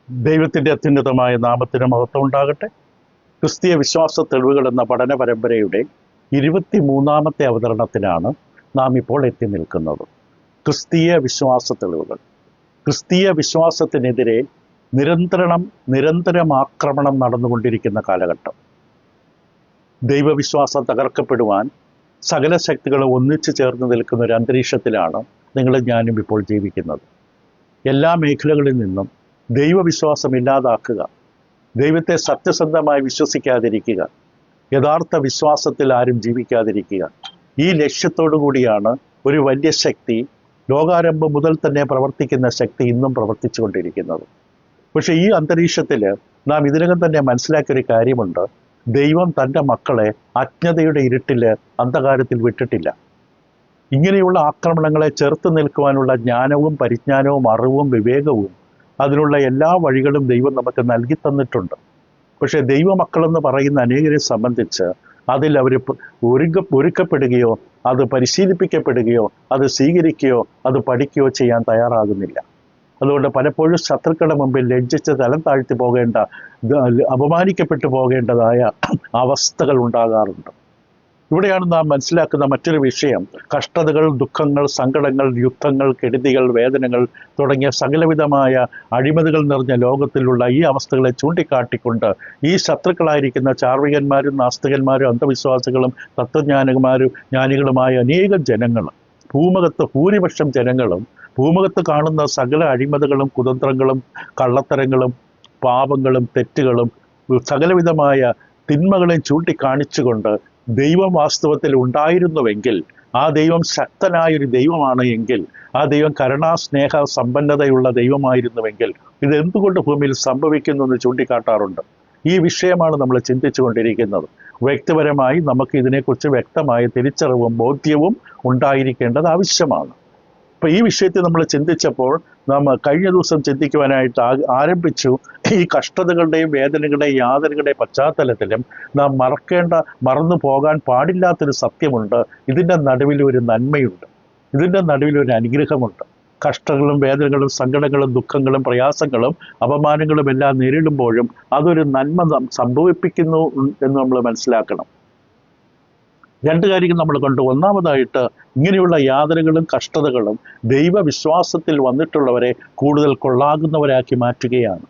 ദൈവത്തിൻ്റെ അത്യുന്നതമായ നാമത്തിന് മഹത്വം ഉണ്ടാകട്ടെ. ക്രിസ്തീയ വിശ്വാസ തെളിവുകൾ എന്ന പഠന പരമ്പരയുടെ 23ാമത്തെ അവതരണത്തിനാണ് നാം ഇപ്പോൾ എത്തി നിൽക്കുന്നത്. ക്രിസ്തീയ വിശ്വാസ തെളിവുകൾ. ക്രിസ്തീയ വിശ്വാസത്തിനെതിരെ നിരന്തരം ആക്രമണം നടന്നുകൊണ്ടിരിക്കുന്ന കാലഘട്ടം. ദൈവവിശ്വാസം തകർക്കപ്പെടുവാൻ സകല ശക്തികളും ഒന്നിച്ചു ചേർന്ന് നിൽക്കുന്ന ഒരു അന്തരീക്ഷത്തിലാണ് നിങ്ങളും ഞാനും ഇപ്പോൾ ജീവിക്കുന്നത്. എല്ലാ മേഖലകളിൽ നിന്നും ദൈവവിശ്വാസം ഇല്ലാതാക്കുക, ദൈവത്തെ സത്യസന്ധമായി വിശ്വസിക്കാതിരിക്കുക, യഥാർത്ഥ വിശ്വാസത്തിൽ ആരും ജീവിക്കാതിരിക്കുക, ഈ ലക്ഷ്യത്തോടു കൂടിയാണ് ഒരു വലിയ ശക്തി, ലോകാരംഭം മുതൽ തന്നെ പ്രവർത്തിക്കുന്ന ശക്തി ഇന്നും പ്രവർത്തിച്ചുകൊണ്ടിരിക്കുന്നത്. പക്ഷേ ഈ അന്തരീക്ഷത്തിൽ നാം ഇതിനകം തന്നെ മനസ്സിലാക്കിയൊരു കാര്യമുണ്ട്. ദൈവം തൻ്റെ മക്കളെ അജ്ഞതയുടെ ഇരുട്ടിൽ അന്ധകാരത്തിൽ വിട്ടിട്ടില്ല. ഇങ്ങനെയുള്ള ആക്രമണങ്ങളെ ചെറുത്ത് നിൽക്കുവാനുള്ള ജ്ഞാനവും പരിജ്ഞാനവും അറിവും വിവേകവും അതിനുള്ള എല്ലാ വഴികളും ദൈവം നമുക്ക് നൽകി തന്നിട്ടുണ്ട്. പക്ഷേ ദൈവമക്കളെന്ന് പറയുന്ന അനേകരെ സംബന്ധിച്ച് അതിൽ അവർ ഒരുക്കപ്പെടുകയോ അത് പരിശീലിപ്പിക്കപ്പെടുകയോ അത് സ്വീകരിക്കുകയോ അത് പഠിക്കുകയോ ചെയ്യാൻ തയ്യാറാകുന്നില്ല. അതുകൊണ്ട് പലപ്പോഴും ശത്രുക്കളുടെ മുമ്പിൽ ലജ്ജിച്ച് തലം താഴ്ത്തി പോകേണ്ട, അപമാനിക്കപ്പെട്ടു പോകേണ്ടതായ അവസ്ഥകൾ ഉണ്ടാകാറുണ്ട്. ഇവിടെയാണ് നാം മനസ്സിലാക്കുന്ന മറ്റൊരു വിഷയം. കഷ്ടതകൾ, ദുഃഖങ്ങൾ, സങ്കടങ്ങൾ, യുദ്ധങ്ങൾ, കെടുതികൾ, വേദനകൾ തുടങ്ങിയ സകലവിധമായ അഴിമതികൾ നിറഞ്ഞ ലോകത്തിലുള്ള ഈ അവസ്ഥകളെ ചൂണ്ടിക്കാട്ടിക്കൊണ്ട് ഈ ശത്രുക്കളായിരിക്കുന്ന ചാർവികന്മാരും നാസ്തികന്മാരും അന്ധവിശ്വാസികളും ജ്ഞാനികളുമായ അനേകം ജനങ്ങൾ, ഭൂരിപക്ഷം ജനങ്ങളും ഭൂമുഖത്ത് കാണുന്ന സകല അഴിമതികളും കുതന്ത്രങ്ങളും കള്ളത്തരങ്ങളും പാപങ്ങളും തെറ്റുകളും സകലവിധമായ തിന്മകളെയും ചൂണ്ടിക്കാണിച്ചുകൊണ്ട് ദൈവം വാസ്തവത്തിൽ ഉണ്ടായിരുന്നുവെങ്കിൽ, ആ ദൈവം ശക്തനായൊരു ദൈവമാണ് എങ്കിൽ, ആ ദൈവം കരുണാസ്നേഹ സമ്പന്നതയുള്ള ദൈവമായിരുന്നുവെങ്കിൽ ഇത് എന്തുകൊണ്ട് ഭൂമിയിൽ സംഭവിക്കുന്നു എന്ന് ചൂണ്ടിക്കാട്ടാറുണ്ട്. ഈ വിഷയമാണ് നമ്മൾ ചിന്തിച്ചു കൊണ്ടിരിക്കുന്നത്. വ്യക്തിപരമായി നമുക്ക് ഇതിനെക്കുറിച്ച് വ്യക്തമായ തിരിച്ചറിവും ബോധ്യവും ഉണ്ടായിരിക്കേണ്ടത് ആവശ്യമാണ്. അപ്പോൾ ഈ വിഷയത്തിൽ നമ്മൾ ചിന്തിച്ചപ്പോൾ നാം കഴിഞ്ഞ ദിവസം ചിന്തിക്കുവാനായിട്ട് ആരംഭിച്ചു. ഈ കഷ്ടതകളുടെയും വേദനകളുടെയും യാതനകളുടെയും പശ്ചാത്തലത്തിലും നാം മറന്നു പോകാൻ പാടില്ലാത്തൊരു സത്യമുണ്ട്. ഇതിൻ്റെ നടുവിൽ ഒരു നന്മയുണ്ട്, ഇതിൻ്റെ നടുവിൽ ഒരു അനുഗ്രഹമുണ്ട്. കഷ്ടങ്ങളും വേദനകളും സങ്കടങ്ങളും ദുഃഖങ്ങളും പ്രയാസങ്ങളും അപമാനങ്ങളും എല്ലാം നേരിടുമ്പോഴും അതൊരു നന്മ സംഭവിപ്പിക്കുന്നു എന്ന് നമ്മൾ മനസ്സിലാക്കണം. രണ്ട് കാര്യങ്ങൾ നമ്മൾ കണ്ടു. ഒന്നാമതായിട്ട് ഇങ്ങനെയുള്ള യാതനകളും കഷ്ടതകളും ദൈവവിശ്വാസത്തിൽ വന്നിട്ടുള്ളവരെ കൂടുതൽ കൊള്ളാകുന്നവരാക്കി മാറ്റുകയാണ്,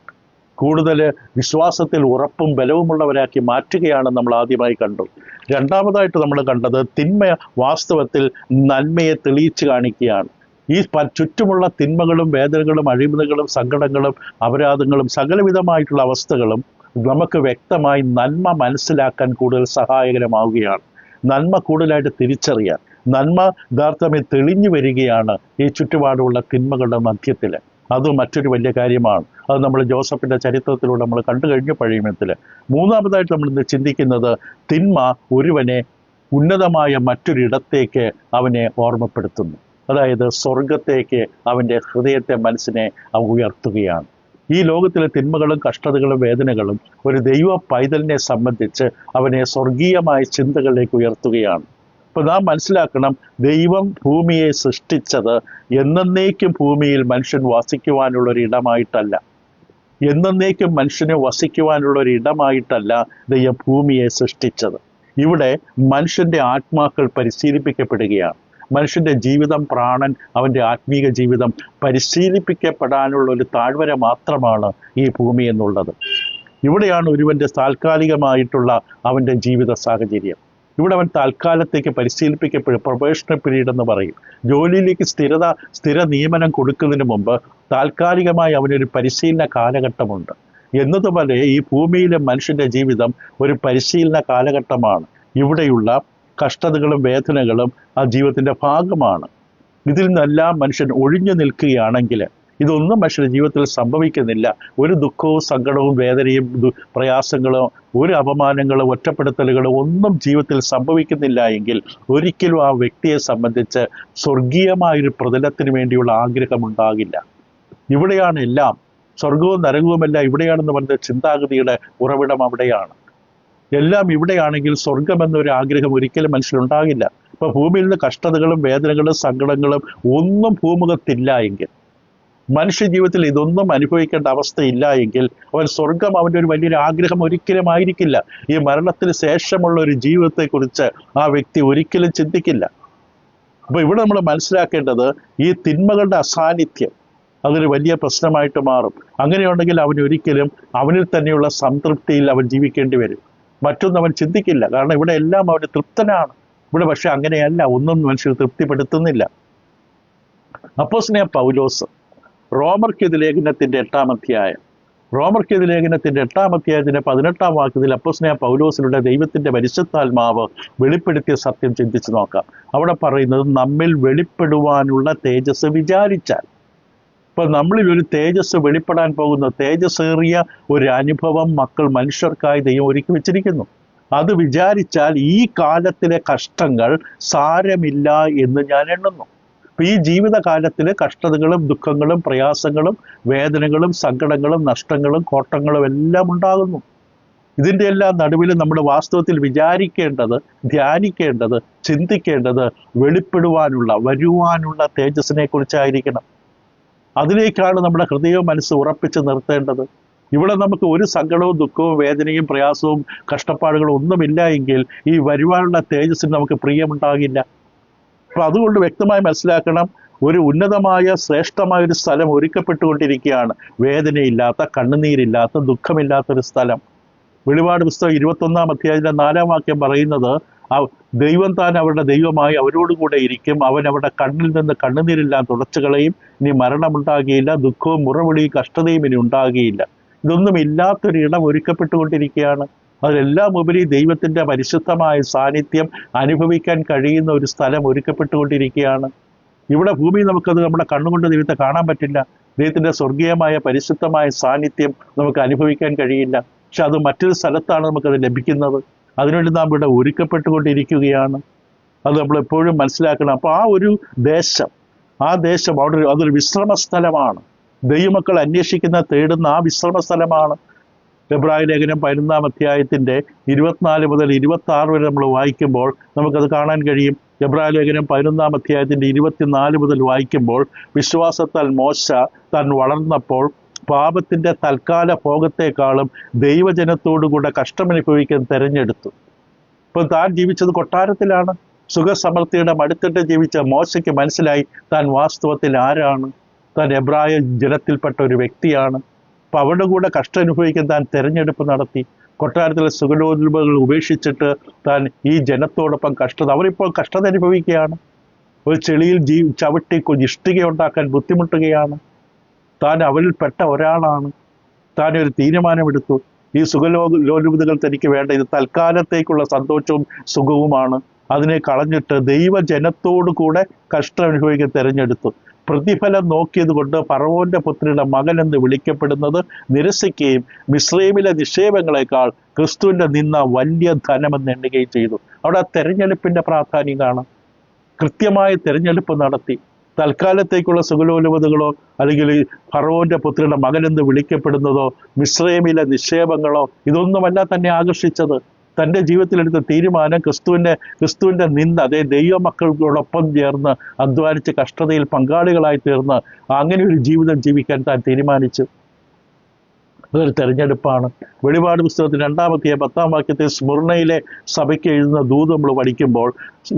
കൂടുതൽ വിശ്വാസത്തിൽ ഉറപ്പും ബലവുമുള്ളവരാക്കി മാറ്റുകയാണ് നമ്മൾ ആദ്യമായി കണ്ടു. രണ്ടാമതായിട്ട് നമ്മൾ കണ്ടത് തിന്മ വാസ്തവത്തിൽ നന്മയെ തെളിയിച്ചു കാണിക്കുകയാണ്. ഈ ചുറ്റുമുള്ള തിന്മകളും വേദനകളും അഴിമതികളും സങ്കടങ്ങളും അപരാധങ്ങളും സകലവിധമായിട്ടുള്ള അവസ്ഥകളും നമുക്ക് വ്യക്തമായി നന്മ മനസ്സിലാക്കാൻ കൂടുതൽ സഹായകരമാവുകയാണ്. നന്മ കൂടുതലായിട്ട് തിരിച്ചറിയാൻ, നന്മ യഥാർത്ഥമായി തെളിഞ്ഞു വരികയാണ് ഈ ചുറ്റുപാടുമുള്ള തിന്മകളുടെ മധ്യത്തിൽ. അത് മറ്റൊരു വലിയ കാര്യമാണ്. അത് നമ്മൾ ജോസഫിൻ്റെ ചരിത്രത്തിലൂടെ നമ്മൾ കണ്ടു കഴിഞ്ഞു പഴയമത്തിൽ. മൂന്നാമതായിട്ട് നമ്മൾ ഇന്ന് ചിന്തിക്കുന്നത് തിന്മ ഒരുവനെ ഉന്നതമായ മറ്റൊരിടത്തേക്ക് അവനെ ഓർമ്മപ്പെടുത്തുന്നു. അതായത് സ്വർഗത്തേക്ക് അവൻ്റെ ഹൃദയത്തെ മനസ്സിനെ അവ ഉയർത്തുകയാണ്. ഈ ലോകത്തിലെ തിന്മകളും കഷ്ടതകളും വേദനകളും ഒരു ദൈവ പൈതലിനെ സംബന്ധിച്ച് അവനെ സ്വർഗീയമായ ചിന്തകളിലേക്ക് ഉയർത്തുകയാണ്. അപ്പോൾ നാം മനസ്സിലാക്കണം, ദൈവം ഭൂമിയെ സൃഷ്ടിച്ചത് എന്നേക്കും ഭൂമിയിൽ മനുഷ്യൻ വസിക്കുവാനുള്ളൊരു ഇടമായിട്ടല്ല, എന്നേക്കും മനുഷ്യനെ വസിക്കുവാനുള്ളൊരു ഇടമായിട്ടല്ല ദൈവം ഭൂമിയെ സൃഷ്ടിച്ചത്. ഇവിടെ മനുഷ്യൻ്റെ ആത്മാക്കൾ പരിശീലിപ്പിക്കപ്പെടുകയാണ്. മനുഷ്യൻ്റെ ജീവിതം, പ്രാണൻ, അവൻ്റെ ആത്മീക ജീവിതം പരിശീലിപ്പിക്കപ്പെടാനുള്ള ഒരു താഴ്വര മാത്രമാണ് ഈ ഭൂമി എന്നുള്ളത്. ഇവിടെയാണ് ഒരുവൻ്റെ താൽക്കാലികമായിട്ടുള്ള അവൻ്റെ ജീവിത സാഹചര്യം. ഇവിടെ അവൻ താൽക്കാലത്തേക്ക് പരിശീലിപ്പിക്കപ്പെടും. പ്രൊബേഷണൽ പീരീഡ് എന്ന് പറയും. ജോലിയിലേക്ക് സ്ഥിര നിയമനം കൊടുക്കുന്നതിന് മുമ്പ് താൽക്കാലികമായി അവനൊരു പരിശീലന കാലഘട്ടമുണ്ട്. എന്നതുപോലെ ഈ ഭൂമിയിലെ മനുഷ്യൻ്റെ ജീവിതം ഒരു പരിശീലന കാലഘട്ടമാണ്. ഇവിടെയുള്ള കഷ്ടതകളും വേദനകളും ആ ജീവിതത്തിൻ്റെ ഭാഗമാണ്. ഇതിൽ നിന്നെല്ലാം മനുഷ്യൻ ഒഴിഞ്ഞു നിൽക്കുകയാണെങ്കിൽ ഇതൊന്നും മനുഷ്യൻ്റെ ജീവിതത്തിൽ സംഭവിക്കുന്നില്ല. ഒരു ദുഃഖവും സങ്കടവും വേദനയും പ്രയാസങ്ങളോ ഒരു അപമാനങ്ങളോ ഒറ്റപ്പെടുത്തലുകളോ ഒന്നും ജീവിതത്തിൽ സംഭവിക്കുന്നില്ല എങ്കിൽ ഒരിക്കലും ആ വ്യക്തിയെ സംബന്ധിച്ച് സ്വർഗീയമായൊരു പ്രതലത്തിന് വേണ്ടിയുള്ള ആഗ്രഹമുണ്ടാകില്ല. ഇവിടെയാണ് എല്ലാം, സ്വർഗവും നരകവുമെല്ലാം ഇവിടെയാണെന്ന് പറഞ്ഞ ചിന്താഗതിയുടെ ഉറവിടം അവിടെയാണ്. എല്ലാം ഇവിടെയാണെങ്കിൽ സ്വർഗമെന്നൊരു ആഗ്രഹം ഒരിക്കലും മനുഷ്യനുണ്ടാകില്ല. ഇപ്പോൾ ഭൂമിയിൽ നിന്ന് കഷ്ടതകളും വേദനകളും സങ്കടങ്ങളും ഒന്നും ഭൂമുഖത്തില്ല എങ്കിൽ, മനുഷ്യ ജീവിതത്തിൽ ഇതൊന്നും അനുഭവിക്കേണ്ട അവസ്ഥയില്ല എങ്കിൽ അവൻ സ്വർഗം അവൻ്റെ ഒരു വലിയൊരു ആഗ്രഹം ഒരിക്കലും ആയിരിക്കില്ല. ഈ മരണത്തിന് ശേഷമുള്ള ഒരു ജീവിതത്തെക്കുറിച്ച് ആ വ്യക്തി ഒരിക്കലും ചിന്തിക്കില്ല. അപ്പോൾ ഇവിടെ നമ്മൾ മനസ്സിലാക്കേണ്ടത് ഈ തിന്മകളുടെ അസാന്നിധ്യം അതൊരു വലിയ പ്രശ്നമായിട്ട് മാറും. അങ്ങനെയുണ്ടെങ്കിൽ അവനൊരിക്കലും അവനിൽ തന്നെയുള്ള സംതൃപ്തിയിൽ അവൻ ജീവിക്കേണ്ടി വരും. മറ്റൊന്നും അവൻ ചിന്തിക്കില്ല. കാരണം ഇവിടെ എല്ലാം അവന് തൃപ്തനാണ്. ഇവിടെ പക്ഷെ അങ്ങനെയല്ല, ഒന്നും മനുഷ്യർ തൃപ്തിപ്പെടുത്തുന്നില്ല. അപ്പോസ്തലനായ പൗലോസ് റോമർക്കെതിരെ ലേഖനത്തിന്റെ 8-ാം അധ്യായം, റോമർക്കെതിരെ ലേഖനത്തിന്റെ 8-ാം അധ്യായത്തിന്റെ 18-ാം വാക്യത്തിൽ അപ്പോസ്തലനായ പൗലോസിലൂടെ ദൈവത്തിന്റെ പരിശുദ്ധാത്മാവ് വെളിപ്പെടുത്തിയ സത്യം ചിന്തിച്ചു നോക്കാം. അവിടെ പറയുന്നത് നമ്മിൽ വെളിപ്പെടുവാനുള്ള തേജസ് വിചാരിച്ചാൽ. ഇപ്പൊ നമ്മളിൽ ഒരു തേജസ് വെളിപ്പെടാൻ പോകുന്ന തേജസ്സേറിയ ഒരു അനുഭവം മനുഷ്യർക്കായി ദൈവം ഒരുക്കി വെച്ചിരിക്കുന്നു. അത് വിചാരിച്ചാൽ ഈ കാലത്തിലെ കഷ്ടങ്ങൾ സാരമില്ല എന്ന് ഞാൻ എണ്ണുന്നു. അപ്പൊ ഈ ജീവിതകാലത്തിലെ കഷ്ടതകളും ദുഃഖങ്ങളും പ്രയാസങ്ങളും വേദനകളും സങ്കടങ്ങളും നഷ്ടങ്ങളും കോട്ടങ്ങളും എല്ലാം ഉണ്ടാകുന്നു. ഇതിൻ്റെ എല്ലാം നടുവിൽ നമ്മൾ വാസ്തവത്തിൽ വിചാരിക്കേണ്ടത്, ധ്യാനിക്കേണ്ടത്, ചിന്തിക്കേണ്ടത് വരുവാനുള്ള തേജസ്സിനെ കുറിച്ചായിരിക്കണം. അതിലേക്കാണ് നമ്മുടെ ഹൃദയവും മനസ്സ് ഉറപ്പിച്ച് നിർത്തേണ്ടത്. ഇവിടെ നമുക്ക് ഒരു സങ്കടവും ദുഃഖവും വേദനയും പ്രയാസവും കഷ്ടപ്പാടുകളും ഒന്നുമില്ല എങ്കിൽ ഈ വരുവാനുള്ള തേജസ്സിന് നമുക്ക് പ്രിയമുണ്ടാകില്ല. അപ്പൊ അതുകൊണ്ട് വ്യക്തമായി മനസ്സിലാക്കണം, ഒരു ഉന്നതമായ ശ്രേഷ്ഠമായ ഒരു സ്ഥലം ഒരുക്കപ്പെട്ടുകൊണ്ടിരിക്കുകയാണ്. വേദനയില്ലാത്ത, കണ്ണുനീരില്ലാത്ത, ദുഃഖമില്ലാത്തൊരു സ്ഥലം. വെളിപാട് പുസ്തകം 21-ാം അധ്യായത്തിലെ 4-ാം വാക്യം പറയുന്നത് ദൈവം താൻ അവരുടെ ദൈവമായി അവരോടുകൂടെ ഇരിക്കും, അവൻ അവരുടെ കണ്ണിൽ നിന്ന് കണ്ണുനീരെല്ലാം തുടച്ചു കളയും, ഇനി മരണമുണ്ടാകുകയില്ല, ദുഃഖവും മുറവിളിയും കഷ്ടതയും ഇനി ഉണ്ടാകുകയില്ല. ഇതൊന്നും ഇല്ലാത്തൊരു ഇടം ഒരുക്കപ്പെട്ടുകൊണ്ടിരിക്കുകയാണ്. അതിലെല്ലാം ഉപരി ദൈവത്തിന്റെ പരിശുദ്ധമായ സാന്നിധ്യം അനുഭവിക്കാൻ കഴിയുന്ന ഒരു സ്ഥലം ഒരുക്കപ്പെട്ടുകൊണ്ടിരിക്കുകയാണ്. ഇവിടെ ഭൂമിയിൽ നമുക്കത് നമ്മുടെ കണ്ണുകൊണ്ട് ദൈവത്തെ കാണാൻ പറ്റില്ല. ദൈവത്തിന്റെ സ്വർഗീയമായ പരിശുദ്ധമായ സാന്നിധ്യം നമുക്ക് അനുഭവിക്കാൻ കഴിയില്ല. പക്ഷെ അത് മറ്റൊരു സ്ഥലത്താണ് നമുക്കത് ലഭിക്കുന്നത്. അതിനുവേണ്ടി നാം ഇവിടെ ഒരുക്കപ്പെട്ടുകൊണ്ടിരിക്കുകയാണ്. അത് നമ്മൾ എപ്പോഴും മനസ്സിലാക്കണം. അപ്പോൾ ആ ദേശം അവിടെ അതൊരു വിശ്രമ സ്ഥലമാണ്. ദൈവമക്കൾ അന്വേഷിക്കുന്ന, തേടുന്ന ആ വിശ്രമ സ്ഥലമാണ്. എബ്രായ ലേഖനം 11-ാം അധ്യായത്തിന്റെ 24 മുതൽ 26 വരെ നമ്മൾ വായിക്കുമ്പോൾ നമുക്കത് കാണാൻ കഴിയും. എബ്രായ ലേഖനം 11-ാം അധ്യായത്തിന്റെ 24 മുതൽ വായിക്കുമ്പോൾ, വിശ്വാസത്താൽ മോശ താൻ വളർന്നപ്പോൾ പാപത്തിന്റെ തൽക്കാല ഭോഗത്തെക്കാളും ദൈവജനത്തോടുകൂടെ കഷ്ടമനുഭവിക്കാൻ തെരഞ്ഞെടുത്തു. ഇപ്പം താൻ ജീവിച്ചത് കൊട്ടാരത്തിലാണ്. സുഖസമൃദ്ധിയുടെ മടുത്തിട്ട് ജീവിച്ച മോശയ്ക്ക് മനസ്സിലായി താൻ വാസ്തവത്തിൽ ആരാണ്. താൻ എബ്രായ ജനത്തിൽപ്പെട്ട ഒരു വ്യക്തിയാണ്. അപ്പം അവരുടെ കൂടെ കഷ്ടം അനുഭവിക്കാൻ താൻ തെരഞ്ഞെടുപ്പ് നടത്തി. കൊട്ടാരത്തിലെ സുഖലോലുപകൾ ഉപേക്ഷിച്ചിട്ട് താൻ ഈ ജനത്തോടൊപ്പം അവരിപ്പോൾ കഷ്ടത അനുഭവിക്കുകയാണ്. ഒരു ചെളിയിൽ ചവിട്ടി ഇഷ്ടിക ഉണ്ടാക്കാൻ ബുദ്ധിമുട്ടുകയാണ്. താൻ അവരിൽപ്പെട്ട ഒരാളാണ്. താൻ ഒരു തീരുമാനമെടുത്തു, ഈ സുഖലോലുപതകൾ തനിക്ക് വേണ്ട, ഇത് തൽക്കാലത്തേക്കുള്ള സന്തോഷവും സുഖവുമാണ്, അതിനെ കളഞ്ഞിട്ട് ദൈവജനത്തോടു കൂടെ കഷ്ടം അനുഭവിക്കാൻ തിരഞ്ഞെടുത്തു. പ്രതിഫലം നോക്കിയത് കൊണ്ട് ഫറവോന്റെ പുത്രിയുടെ മകൻ എന്ന് വിളിക്കപ്പെടുന്നത് നിരസിക്കുകയും മിസ്രൈമിലെ നിക്ഷേപങ്ങളെക്കാൾ ക്രിസ്തുവിന്റെ നിന്ന വലിയ ധനമെന്ന് എണ്ണുകയും ചെയ്തു. അവിടെ തെരഞ്ഞെടുപ്പിന്റെ പ്രാധാന്യം കാണാം. കൃത്യമായ തെരഞ്ഞെടുപ്പ് നടത്തി. തൽക്കാലത്തേക്കുള്ള സുഖലോലുപതകളോ അല്ലെങ്കിൽ ഫറവോന്റെ പുത്രിയുടെ മകനെന്ന് വിളിക്കപ്പെടുന്നതോ മിസ്രൈമിലെ നിക്ഷേപങ്ങളോ ഇതൊന്നുമല്ല തന്നെ ആകർഷിച്ചത്. തൻ്റെ ജീവിതത്തിലെടുത്ത തീരുമാനം ക്രിസ്തുവിൻ്റെ നിന്ന് അതേ ദൈവമക്കളോടൊപ്പം ചേർന്ന് അധ്വാനിച്ച് കഷ്ടതയിൽ പങ്കാളികളായി തീർന്ന് അങ്ങനെ ഒരു ജീവിതം ജീവിക്കാൻ താൻ തീരുമാനിച്ചു. അതൊരു തെരഞ്ഞെടുപ്പാണ്. വെളിപാട് പുസ്തകത്തിൽ 2-ാം അധ്യായം 10-ാം വാക്യത്തിൽ സ്മുർണയിലെ സഭയ്ക്ക് എഴുതുന്ന ദൂത് നമ്മൾ പഠിക്കുമ്പോൾ,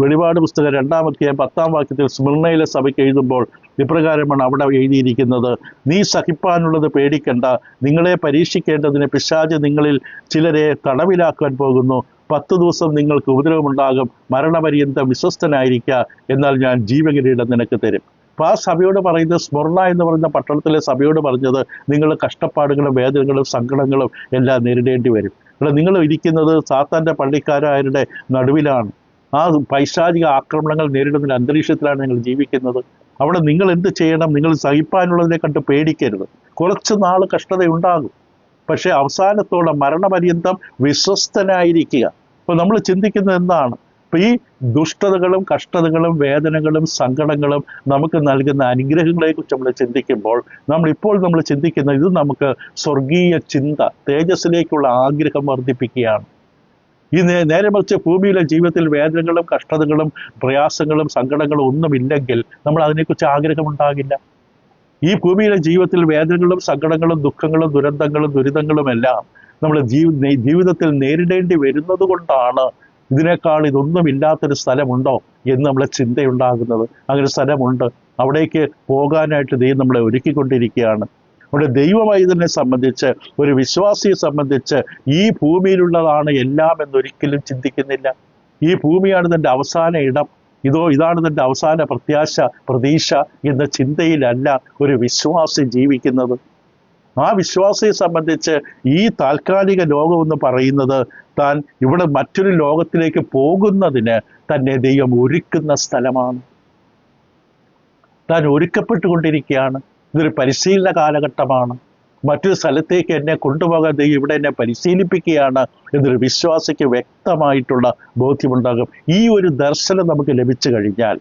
വെളിപാട് പുസ്തകം 2-ാം അധ്യായം 10-ാം വാക്യത്തിൽ സ്മുർണയിലെ സഭയ്ക്ക് എഴുതുമ്പോൾ ഇപ്രകാരമാണ് അവിടെ എഴുതിയിരിക്കുന്നത്: നീ സഹിപ്പാനുള്ളത് പേടിക്കണ്ട, നിങ്ങളെ പരീക്ഷിക്കേണ്ടതിന് പിശാച് നിങ്ങളിൽ ചിലരെ തടവിലാക്കാൻ പോകുന്നു. 10 ദിവസം നിങ്ങൾക്ക് ഉപദ്രവമുണ്ടാകും, മരണപര്യന്തം വിശ്വസ്തനായിരിക്കുക, എന്നാൽ ഞാൻ ജീവകിരീടം നിനക്ക് തരും. അപ്പോൾ ആ സഭയോട് പറയുന്നത്, സ്മുർണ എന്ന് പറയുന്ന പട്ടണത്തിലെ സഭയോട് പറഞ്ഞത്, നിങ്ങൾ കഷ്ടപ്പാടുകളും വേദനകളും സങ്കടങ്ങളും എല്ലാം നേരിടേണ്ടി വരും. അല്ല, നിങ്ങൾ ഇരിക്കുന്നത് സാത്താൻ്റെ പള്ളിക്കാരായവരുടെ നടുവിലാണ്. ആ പൈശാചിക ആക്രമണങ്ങൾ നേരിടുന്ന അന്തരീക്ഷത്തിലാണ് നിങ്ങൾ ജീവിക്കുന്നത്. അവിടെ നിങ്ങൾ എന്ത് ചെയ്യണം? നിങ്ങൾ സഹിപ്പാനുള്ളതിനെ കണ്ട് പേടിക്കരുത്. കുറച്ച് നാൾ കഷ്ടതയുണ്ടാകും, പക്ഷേ അവസാനത്തോളം മരണപര്യന്തം വിശ്വസ്തനായിരിക്കുക. അപ്പോൾ നമ്മൾ ചിന്തിക്കുന്നത് എന്താണ്? അപ്പോൾ ഈ ദുഷ്ടതകളും കഷ്ടതകളും വേദനകളും സങ്കടങ്ങളും നമുക്ക് നൽകുന്ന അനുഗ്രഹങ്ങളെക്കുറിച്ച് നമ്മൾ ചിന്തിക്കുമ്പോൾ നമ്മൾ ചിന്തിക്കുന്ന ഇത് നമുക്ക് സ്വർഗീയ ചിന്ത, തേജസ്സിലേക്കുള്ള ആഗ്രഹം വർദ്ധിപ്പിക്കുകയാണ്. ഈ നേരെ മറിച്ച് ഭൂമിയിലെ ജീവിതത്തിൽ വേദനകളും കഷ്ടതകളും പ്രയാസങ്ങളും സങ്കടങ്ങളും ഒന്നുമില്ലെങ്കിൽ നമ്മൾ അതിനെക്കുറിച്ച് ആഗ്രഹമുണ്ടാകില്ല. ഈ ഭൂമിയിലെ ജീവിതത്തിൽ വേദനകളും സങ്കടങ്ങളും ദുഃഖങ്ങളും ദുരന്തങ്ങളും ദുരിതങ്ങളും എല്ലാം നമ്മൾ ജീവിതത്തിൽ നേരിടേണ്ടി വരുന്നത് കൊണ്ടാണ് ഇതിനേക്കാൾ ഇതൊന്നുമില്ലാത്തൊരു സ്ഥലമുണ്ടോ എന്ന് നമ്മളെ ചിന്തയുണ്ടാകുന്നത്. അങ്ങനെ സ്ഥലമുണ്ട്, അവിടേക്ക് പോകാനായിട്ട് ദൈവം നമ്മളെ ഒരുക്കിക്കൊണ്ടിരിക്കുകയാണ്. അവിടെ ദൈവമായി ഇതിനെ സംബന്ധിച്ച്, ഒരു വിശ്വാസിയെ സംബന്ധിച്ച് ഈ ഭൂമിയിലുള്ളതാണ് എല്ലാം എന്നൊരിക്കലും ചിന്തിക്കുന്നില്ല. ഈ ഭൂമിയാണ് തൻ്റെ അവസാന ഇടം, ഇതാണ് തൻ്റെ അവസാന പ്രതീക്ഷ എന്ന ചിന്തയിലല്ല ഒരു വിശ്വാസി ജീവിക്കുന്നത്. ആ വിശ്വാസിയെ സംബന്ധിച്ച് ഈ താൽക്കാലിക ലോകമെന്ന് പറയുന്നത് താൻ ഇവിടെ മറ്റൊരു ലോകത്തിലേക്ക് പോകുന്നതിന് തന്നെ ദൈവം ഒരുക്കുന്ന സ്ഥലമാണ്. താൻ ഒരുക്കപ്പെട്ടുകൊണ്ടിരിക്കുകയാണ്. ഇതൊരു പരിശീലന കാലഘട്ടമാണ്. മറ്റൊരു സ്ഥലത്തേക്ക് എന്നെ കൊണ്ടുപോകാൻ ദൈവം ഇവിടെ എന്നെ പരിശീലിപ്പിക്കുകയാണ് എന്നൊരു വിശ്വാസിക്ക് വ്യക്തമായിട്ടുള്ള ബോധ്യമുണ്ടാകും. ഈ ഒരു ദർശനം നമുക്ക് ലഭിച്ചു കഴിഞ്ഞാൽ,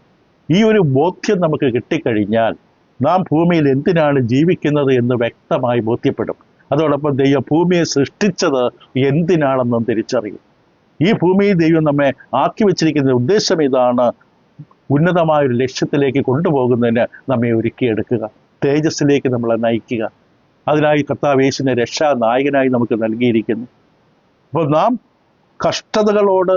ഈ ഒരു ബോധ്യം നമുക്ക് കിട്ടിക്കഴിഞ്ഞാൽ നാം ഭൂമിയിൽ എന്തിനാണ് ജീവിക്കുന്നത് എന്ന് വ്യക്തമായി ബോധ്യപ്പെടും. അതോടൊപ്പം ദൈവം ഭൂമിയെ സൃഷ്ടിച്ചത് എന്തിനാണെന്നും തിരിച്ചറിയും. ഈ ഭൂമിയിൽ ദൈവം നമ്മെ ആക്കി വെച്ചിരിക്കുന്ന ഉദ്ദേശം ഇതാണ്: ഉന്നതമായൊരു ലക്ഷ്യത്തിലേക്ക് കൊണ്ടുപോകുന്നതിന് നമ്മെ ഒരുക്കിയെടുക്കുക, തേജസ്സിലേക്ക് നമ്മളെ നയിക്കുക. അതിനായി കർത്താവ് യേശുവിനെ രക്ഷാ നായകനായി നമുക്ക് നൽകിയിരിക്കുന്നു. അപ്പോൾ നാം കഷ്ടതകളോട്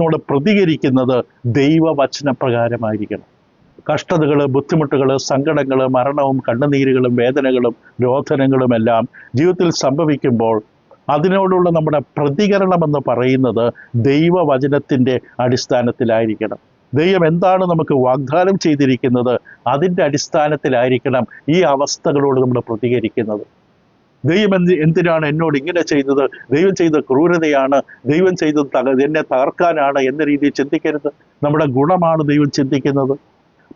നമ്മൾ പ്രതികരിക്കുന്നത് ദൈവവചനപ്രകാരമായിരിക്കണം. കഷ്ടതകൾ, ബുദ്ധിമുട്ടുകൾ, സങ്കടങ്ങൾ, മരണവും കണ്ണുനീരുകളും വേദനകളും രോധനങ്ങളും എല്ലാം ജീവിതത്തിൽ സംഭവിക്കുമ്പോൾ അതിനോടുള്ള നമ്മുടെ പ്രതികരണം എന്ന് പറയുന്നത് ദൈവവചനത്തിൻ്റെ അടിസ്ഥാനത്തിലായിരിക്കണം. ദൈവം എന്താണ് നമുക്ക് വാഗ്ദാനം ചെയ്തിരിക്കുന്നത് അതിൻ്റെ അടിസ്ഥാനത്തിലായിരിക്കണം ഈ അവസ്ഥകളോട് നമ്മൾ പ്രതികരിക്കുന്നത്. ദൈവം എന്തിനാണ് എന്നോട് ഇങ്ങനെ ചെയ്തത്, ദൈവം ചെയ്ത ക്രൂരതയാണ്, ദൈവം ചെയ്തത് എന്നെ തകർക്കാനാണ് എന്ന രീതിയിൽ ചിന്തിക്കരുത്. നമ്മുടെ ഗുണമാണ് ദൈവം ചിന്തിക്കുന്നത്.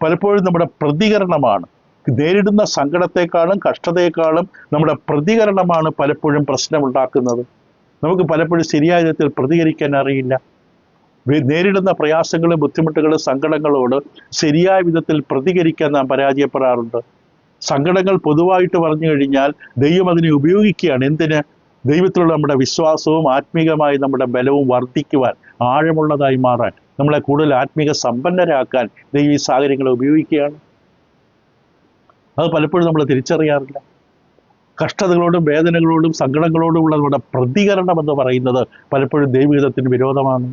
പലപ്പോഴും നമ്മുടെ പ്രതികരണമാണ്, നേരിടുന്ന സങ്കടത്തെക്കാളും കഷ്ടതയെക്കാളും നമ്മുടെ പ്രതികരണമാണ് പലപ്പോഴും പ്രശ്നമുണ്ടാക്കുന്നത്. നമുക്ക് പലപ്പോഴും ശരിയായ വിധത്തിൽ പ്രതികരിക്കാൻ അറിയില്ല. നേരിടുന്ന പ്രയാസങ്ങളും ബുദ്ധിമുട്ടുകളും സങ്കടങ്ങളോട് ശരിയായ വിധത്തിൽ പ്രതികരിക്കാൻ നാം പരാജയപ്പെടാറുണ്ട്. സങ്കടങ്ങൾ പൊതുവായിട്ട് പറഞ്ഞു കഴിഞ്ഞാൽ ദൈവം അതിനെ ഉപയോഗിക്കുകയാണ്. എന്തിന്? ദൈവത്തിലുള്ള നമ്മുടെ വിശ്വാസവും ആത്മീകമായി നമ്മുടെ ബലവും വർദ്ധിക്കുവാൻ, ആഴമുള്ളതായി മാറാൻ, നമ്മളെ കൂടുതൽ ആത്മീക സമ്പന്നരാക്കാൻ ദൈവം ഈ സാഹചര്യങ്ങളെ ഉപയോഗിക്കുകയാണ്. അത് പലപ്പോഴും നമ്മൾ തിരിച്ചറിയാറില്ല. കഷ്ടതകളോടും വേദനകളോടും സങ്കടങ്ങളോടുമുള്ള നമ്മുടെ പ്രതികരണം എന്ന് പറയുന്നത് പലപ്പോഴും ദൈവഹിതത്തിന് വിരോധമാണ്.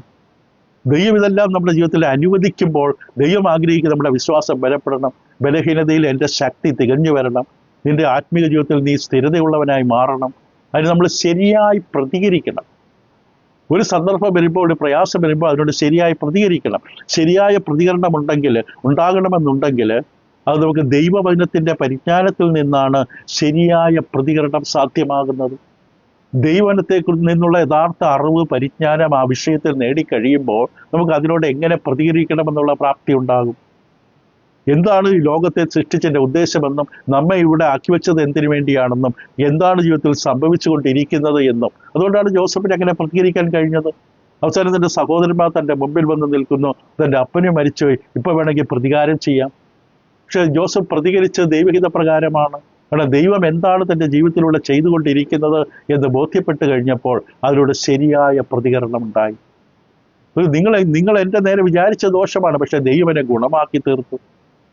ദൈവം ഇതെല്ലാം നമ്മുടെ ജീവിതത്തിൽ അനുവദിക്കുമ്പോൾ ദൈവം ആഗ്രഹിക്കുന്ന നമ്മുടെ വിശ്വാസം ബലപ്പെടണം. ബലഹീനതയിൽ എൻ്റെ ശക്തി തികഞ്ഞു വരണം. നിന്റെ ആത്മീയ ജീവിതത്തിൽ നീ സ്ഥിരതയുള്ളവനായി മാറണം. അതിന് നമ്മൾ ശരിയായി പ്രതികരിക്കണം. ഒരു സന്ദർഭം വരുമ്പോൾ, ഒരു പ്രയാസം വരുമ്പോൾ അതിനോട് ശരിയായി പ്രതികരിക്കണം. ശരിയായ പ്രതികരണം ഉണ്ടാകണമെന്നുണ്ടെങ്കിൽ അത് നമുക്ക് ദൈവവചനത്തിൻ്റെ പരിജ്ഞാനത്തിൽ നിന്നാണ് ശരിയായ പ്രതികരണം സാധ്യമാകുന്നത്. ദൈവവചനത്തെ നിന്നുള്ള യഥാർത്ഥ അറിവ്, പരിജ്ഞാനം ആ വിഷയത്തിൽ നേടിക്കഴിയുമ്പോൾ നമുക്ക് അതിനോട് എങ്ങനെ പ്രതികരിക്കണമെന്നുള്ള പ്രാപ്തി ഉണ്ടാകും. എന്താണ് ഈ ലോകത്തെ സൃഷ്ടിച്ചതിൻ്റെ ഉദ്ദേശമെന്നും നമ്മെ ഇവിടെ ആക്കി വെച്ചത് എന്തിനു വേണ്ടിയാണെന്നും എന്താണ് ജീവിതത്തിൽ സംഭവിച്ചുകൊണ്ടിരിക്കുന്നത് എന്നും. അതുകൊണ്ടാണ് ജോസഫിന് അങ്ങനെ പ്രതികരിക്കാൻ കഴിഞ്ഞത്. അവസാനം തൻ്റെ സഹോദരന്മാർ തൻ്റെ മുമ്പിൽ വന്ന് നിൽക്കുന്നു, തൻ്റെ അപ്പനെ മരിച്ചുപോയി, ഇപ്പോൾ വേണമെങ്കിൽ പ്രതികാരം ചെയ്യാം. പക്ഷെ ജോസഫ് പ്രതികരിച്ചത് ദൈവഹിത പ്രകാരമാണ്. കാരണം ദൈവം എന്താണ് തൻ്റെ ജീവിതത്തിലൂടെ ചെയ്തുകൊണ്ടിരിക്കുന്നത് എന്ന് ബോധ്യപ്പെട്ട് കഴിഞ്ഞപ്പോൾ അതിലൂടെ ശരിയായ പ്രതികരണം ഉണ്ടായി. നിങ്ങൾ എൻ്റെ നേരെ വിചാരിച്ച ദോഷമാണ്, പക്ഷെ ദൈവം എന്നെ ഗുണമാക്കി തീർത്തു.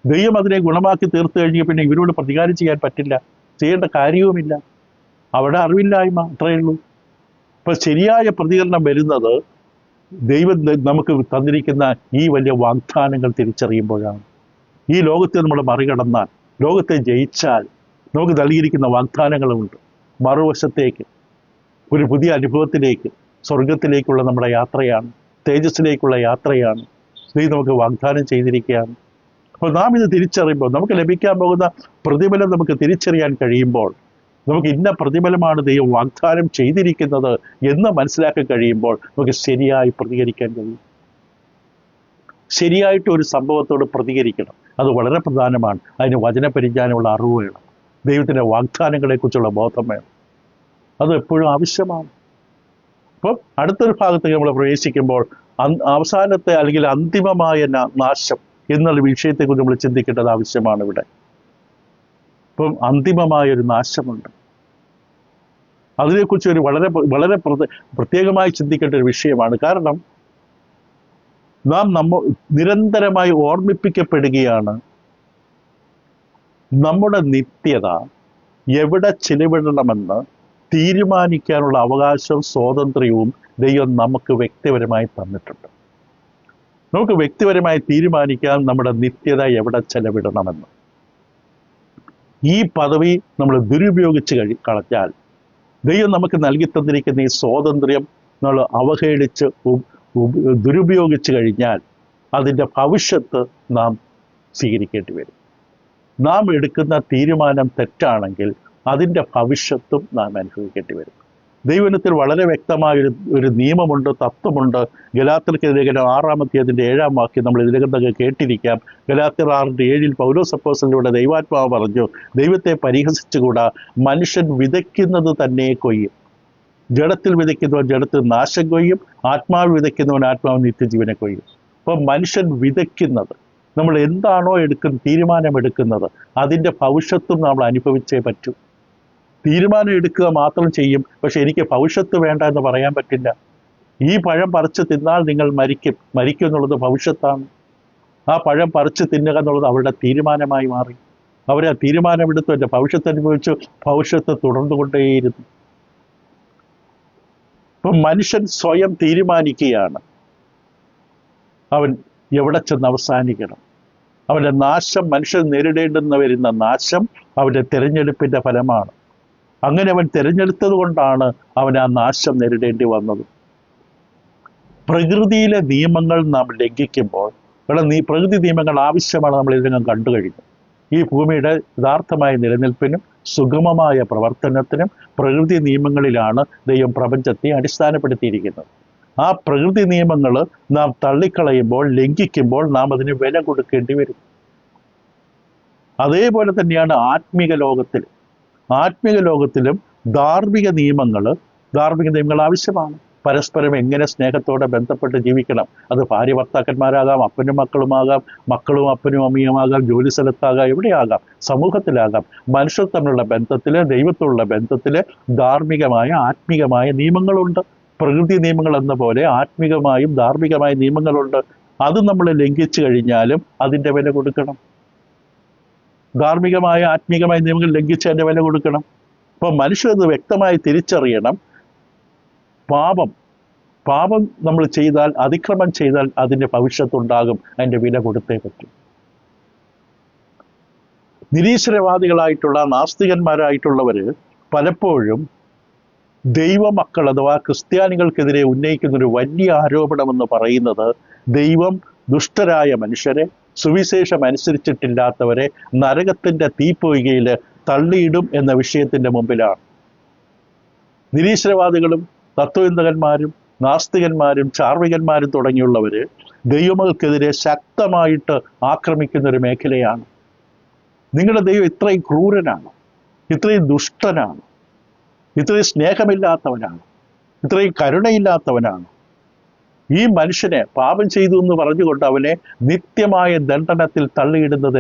ദൈവം അതിനെ ഗുണമാക്കി തീർത്തു കഴിഞ്ഞാൽ പിന്നെ ഇവരോട് പ്രതികാരം ചെയ്യാൻ പറ്റില്ല, ചെയ്യേണ്ട കാര്യവുമില്ല. അവിടെ അറിവില്ലായ്മ, അത്രയേ ഉള്ളൂ. അപ്പൊ ശരിയായ പ്രതികരണം വരുന്നത് ദൈവം നമുക്ക് തന്നിരിക്കുന്ന ഈ വലിയ വാഗ്ദാനങ്ങൾ തിരിച്ചറിയുമ്പോഴാണ്. ഈ ലോകത്തെ നമ്മൾ മറികടന്നാൽ, ലോകത്തെ ജയിച്ചാൽ നമുക്ക് നൽകിയിരിക്കുന്ന വാഗ്ദാനങ്ങളുമുണ്ട്. മറുവശത്തേക്ക് ഒരു പുതിയ അനുഭവത്തിലേക്ക്, സ്വർഗത്തിലേക്കുള്ള നമ്മുടെ യാത്രയാണ്, തേജസ്സിലേക്കുള്ള യാത്രയാണ് ദൈവം നമുക്ക് വാഗ്ദാനം ചെയ്തിരിക്കുകയാണ്. അപ്പോൾ നാം ഇത് തിരിച്ചറിയുമ്പോൾ, നമുക്ക് ലഭിക്കാൻ പോകുന്ന പ്രതിഫലം നമുക്ക് തിരിച്ചറിയാൻ കഴിയുമ്പോൾ, നമുക്ക് ഇന്ന പ്രതിഫലമാണ് ദൈവം വാഗ്ദാനം ചെയ്തിരിക്കുന്നത് എന്ന് മനസ്സിലാക്കാൻ കഴിയുമ്പോൾ നമുക്ക് ശരിയായി പ്രതികരിക്കാൻ കഴിയും. ശരിയായിട്ട് ഒരു സംഭവത്തോട് പ്രതികരിക്കണം. അത് വളരെ പ്രധാനമാണ്. അതിന് വചനപരിജ്ഞാനമുള്ള അറിവ് വേണം. ദൈവത്തിൻ്റെ വാഗ്ദാനങ്ങളെക്കുറിച്ചുള്ള ബോധം വേണം. അത് എപ്പോഴും ആവശ്യമാണ്. അപ്പം അടുത്തൊരു ഭാഗത്തേക്ക് നമ്മൾ പ്രവേശിക്കുമ്പോൾ അവസാനത്തെ അല്ലെങ്കിൽ അന്തിമമായ നാശം എന്നുള്ള വിഷയത്തെക്കുറിച്ച് നമ്മൾ ചിന്തിക്കേണ്ടത് ആവശ്യമാണ് ഇവിടെ. ഇപ്പം അന്തിമമായൊരു നാശമുണ്ട്. അതിനെക്കുറിച്ച് ഒരു വളരെ പ്രത്യേകമായി ചിന്തിക്കേണ്ട ഒരു വിഷയമാണ്. കാരണം നാം നിരന്തരമായി ഓർമ്മിപ്പിക്കപ്പെടുകയാണ് നമ്മുടെ നിത്യത എവിടെ ചിലവിടണമെന്ന് തീരുമാനിക്കാനുള്ള അവകാശവും സ്വാതന്ത്ര്യവും ദൈവം നമുക്ക് വ്യക്തിപരമായി തന്നിട്ടുണ്ട്. നമുക്ക് വ്യക്തിപരമായി തീരുമാനിക്കാൻ നമ്മുടെ നിത്യത എവിടെ ചെലവിടണമെന്ന്. ഈ പദവി നമ്മൾ ദുരുപയോഗിച്ച് കളഞ്ഞാൽ, ദൈവം നമുക്ക് നൽകി തന്നിരിക്കുന്ന ഈ സ്വാതന്ത്ര്യം നമ്മൾ അവഹേളിച്ച് ദുരുപയോഗിച്ച് കഴിഞ്ഞാൽ അതിൻ്റെ ഭവിഷ്യത്ത് നാം സ്വീകരിക്കേണ്ടി വരും. നാം എടുക്കുന്ന തീരുമാനം തെറ്റാണെങ്കിൽ അതിൻ്റെ ഭവിഷ്യത്തും നാം അനുഭവിക്കേണ്ടി വരും. ദൈവത്തിൽ വളരെ വ്യക്തമായ ഒരു നിയമമുണ്ട്, തത്വമുണ്ട്. ഗലാത്യർക്ക് ലേഖനം 6-ാം അധ്യായത്തിൻ്റെ 7-ാം വാക്യം നമ്മൾ ഇതിനകം തന്നെ കേട്ടിരിക്കാം. ഗലാത്യർ 6:7 പൗലോസ് അപ്പോസ്തലനിലൂടെ ദൈവാത്മാവ് പറഞ്ഞു, ദൈവത്തെ പരിഹസിച്ചുകൂടാ, മനുഷ്യൻ വിതയ്ക്കുന്നത് തന്നെ കൊയ്യും. ജഡത്തിൽ വിതയ്ക്കുന്നവൻ ജഡത്തിൽ നാശം കൊയ്യും, ആത്മാവ് വിതയ്ക്കുന്നവൻ ആത്മാവ് നിത്യജീവനെ കൊയ്യും. അപ്പം മനുഷ്യൻ വിതയ്ക്കുന്നത്, നമ്മൾ എന്താണോ തീരുമാനമെടുക്കുന്നത് അതിൻ്റെ ഭവിഷ്യത്തും നമ്മൾ അനുഭവിച്ചേ പറ്റൂ. തീരുമാനം എടുക്കുക മാത്രം ചെയ്യും, പക്ഷെ എനിക്ക് ഭവിഷ്യത്ത് വേണ്ട എന്ന് പറയാൻ പറ്റില്ല. ഈ പഴം പറിച്ച് തിന്നാൽ നിങ്ങൾ മരിക്കും എന്നുള്ളത് ഭവിഷ്യത്താണ്. ആ പഴം പറിച്ച് തിന്നുക എന്നുള്ളത് അവരുടെ തീരുമാനമായി മാറി. അവരെ തീരുമാനമെടുത്തു, എൻ്റെ ഭവിഷ്യത്ത് അനുഭവിച്ചു, ഭവിഷ്യത്ത് തുടർന്നുകൊണ്ടേയിരുന്നു. ഇപ്പം മനുഷ്യൻ സ്വയം തീരുമാനിക്കുകയാണ് അവൻ എവിടെ ചെന്ന് അവസാനിക്കണം. അവൻ്റെ നാശം, മനുഷ്യൻ നേരിടേണ്ടുന്ന വരുന്ന നാശം അവൻ്റെ തിരഞ്ഞെടുപ്പിൻ്റെ ഫലമാണ്. അങ്ങനെ അവൻ തിരഞ്ഞെടുത്തത് കൊണ്ടാണ് അവൻ ആ നാശം നേരിടേണ്ടി വന്നത്. പ്രകൃതിയിലെ നിയമങ്ങൾ നാം ലംഘിക്കുമ്പോൾ, പ്രകൃതി നിയമങ്ങൾ ആവശ്യമാണ്, നമ്മൾ ഇതിനകം കണ്ടു കഴിഞ്ഞു. ഈ ഭൂമിയുടെ യഥാർത്ഥമായ നിലനിൽപ്പിനും സുഗമമായ പ്രവർത്തനത്തിനും പ്രകൃതി നിയമങ്ങളിലാണ് ദൈവം പ്രപഞ്ചത്തെ അടിസ്ഥാനപ്പെടുത്തിയിരിക്കുന്നത്. ആ പ്രകൃതി നിയമങ്ങൾ നാം തള്ളിക്കളയുമ്പോൾ, ലംഘിക്കുമ്പോൾ നാം അതിന് വില കൊടുക്കേണ്ടി വരും. അതേപോലെ തന്നെയാണ് ആത്മീക ലോകത്തിലും ധാർമ്മിക നിയമങ്ങൾ ആവശ്യമാണ്. പരസ്പരം എങ്ങനെ സ്നേഹത്തോടെ ബന്ധപ്പെട്ട് ജീവിക്കണം. അത് ഭാര്യ ഭർത്താക്കന്മാരാകാം, അപ്പനും മക്കളുമാകാം, മക്കളും അപ്പനും അമ്മയുമാകാം, ജോലി സ്ഥലത്താകാം, എവിടെയാകാം, സമൂഹത്തിലാകാം. മനുഷ്യർ തമ്മിലുള്ള ബന്ധത്തിൽ, ദൈവത്തോടുള്ള ബന്ധത്തിൽ ധാർമ്മികമായ ആത്മീകമായ നിയമങ്ങളുണ്ട്. പ്രകൃതി നിയമങ്ങൾ എന്ന പോലെ ആത്മീകമായും ധാർമ്മികമായ നിയമങ്ങളുണ്ട്. അത് നമ്മൾ ലംഘിച്ചു കഴിഞ്ഞാലും അതിൻ്റെ വില കൊടുക്കണം. ധാർമ്മികമായ ആത്മീകമായ നിയമങ്ങൾ ലംഘിച്ച് അതിൻ്റെ വില കൊടുക്കണം. അപ്പോൾ മനുഷ്യരത് വ്യക്തമായി തിരിച്ചറിയണം. പാപം നമ്മൾ ചെയ്താൽ, അതിക്രമം ചെയ്താൽ അതിൻ്റെ ഭവിഷ്യത്തുണ്ടാകും. അതിൻ്റെ വില കൊടുത്തേ പറ്റും. നിരീശ്വരവാദികളായിട്ടുള്ള നാസ്തികന്മാരായിട്ടുള്ളവർ പലപ്പോഴും ദൈവമക്കൾ അഥവാ ക്രിസ്ത്യാനികൾക്കെതിരെ ഉന്നയിക്കുന്നൊരു വലിയ ആരോപണമെന്ന് പറയുന്നത് ദൈവം ദുഷ്ടരായ മനുഷ്യരെ, സുവിശേഷം അനുസരിച്ചിട്ടില്ലാത്തവരെ നരകത്തിൻ്റെ തീപ്പൊയ്കയിൽ തള്ളിയിടും എന്ന വിഷയത്തിൻ്റെ മുമ്പിലാണ്. നിരീശ്വരവാദികളും തത്വചിന്തകന്മാരും നാസ്തികന്മാരും ചാർവികന്മാരും തുടങ്ങിയുള്ളവർ ദൈവങ്ങൾക്കെതിരെ ശക്തമായിട്ട് ആക്രമിക്കുന്ന ഒരു മേഖലയാണ്. നിങ്ങളുടെ ദൈവം ഇത്രയും ക്രൂരനാണ്, ഇത്രയും ദുഷ്ടനാണ്, ഇത്രയും സ്നേഹമില്ലാത്തവനാണ്, ഇത്രയും കരുണയില്ലാത്തവനാണ്. ഈ മനുഷ്യനെ പാപം ചെയ്തു എന്ന് പറഞ്ഞുകൊണ്ട് അവനെ നിത്യമായ ദണ്ഡനത്തിൽ തള്ളിയിടുന്നത്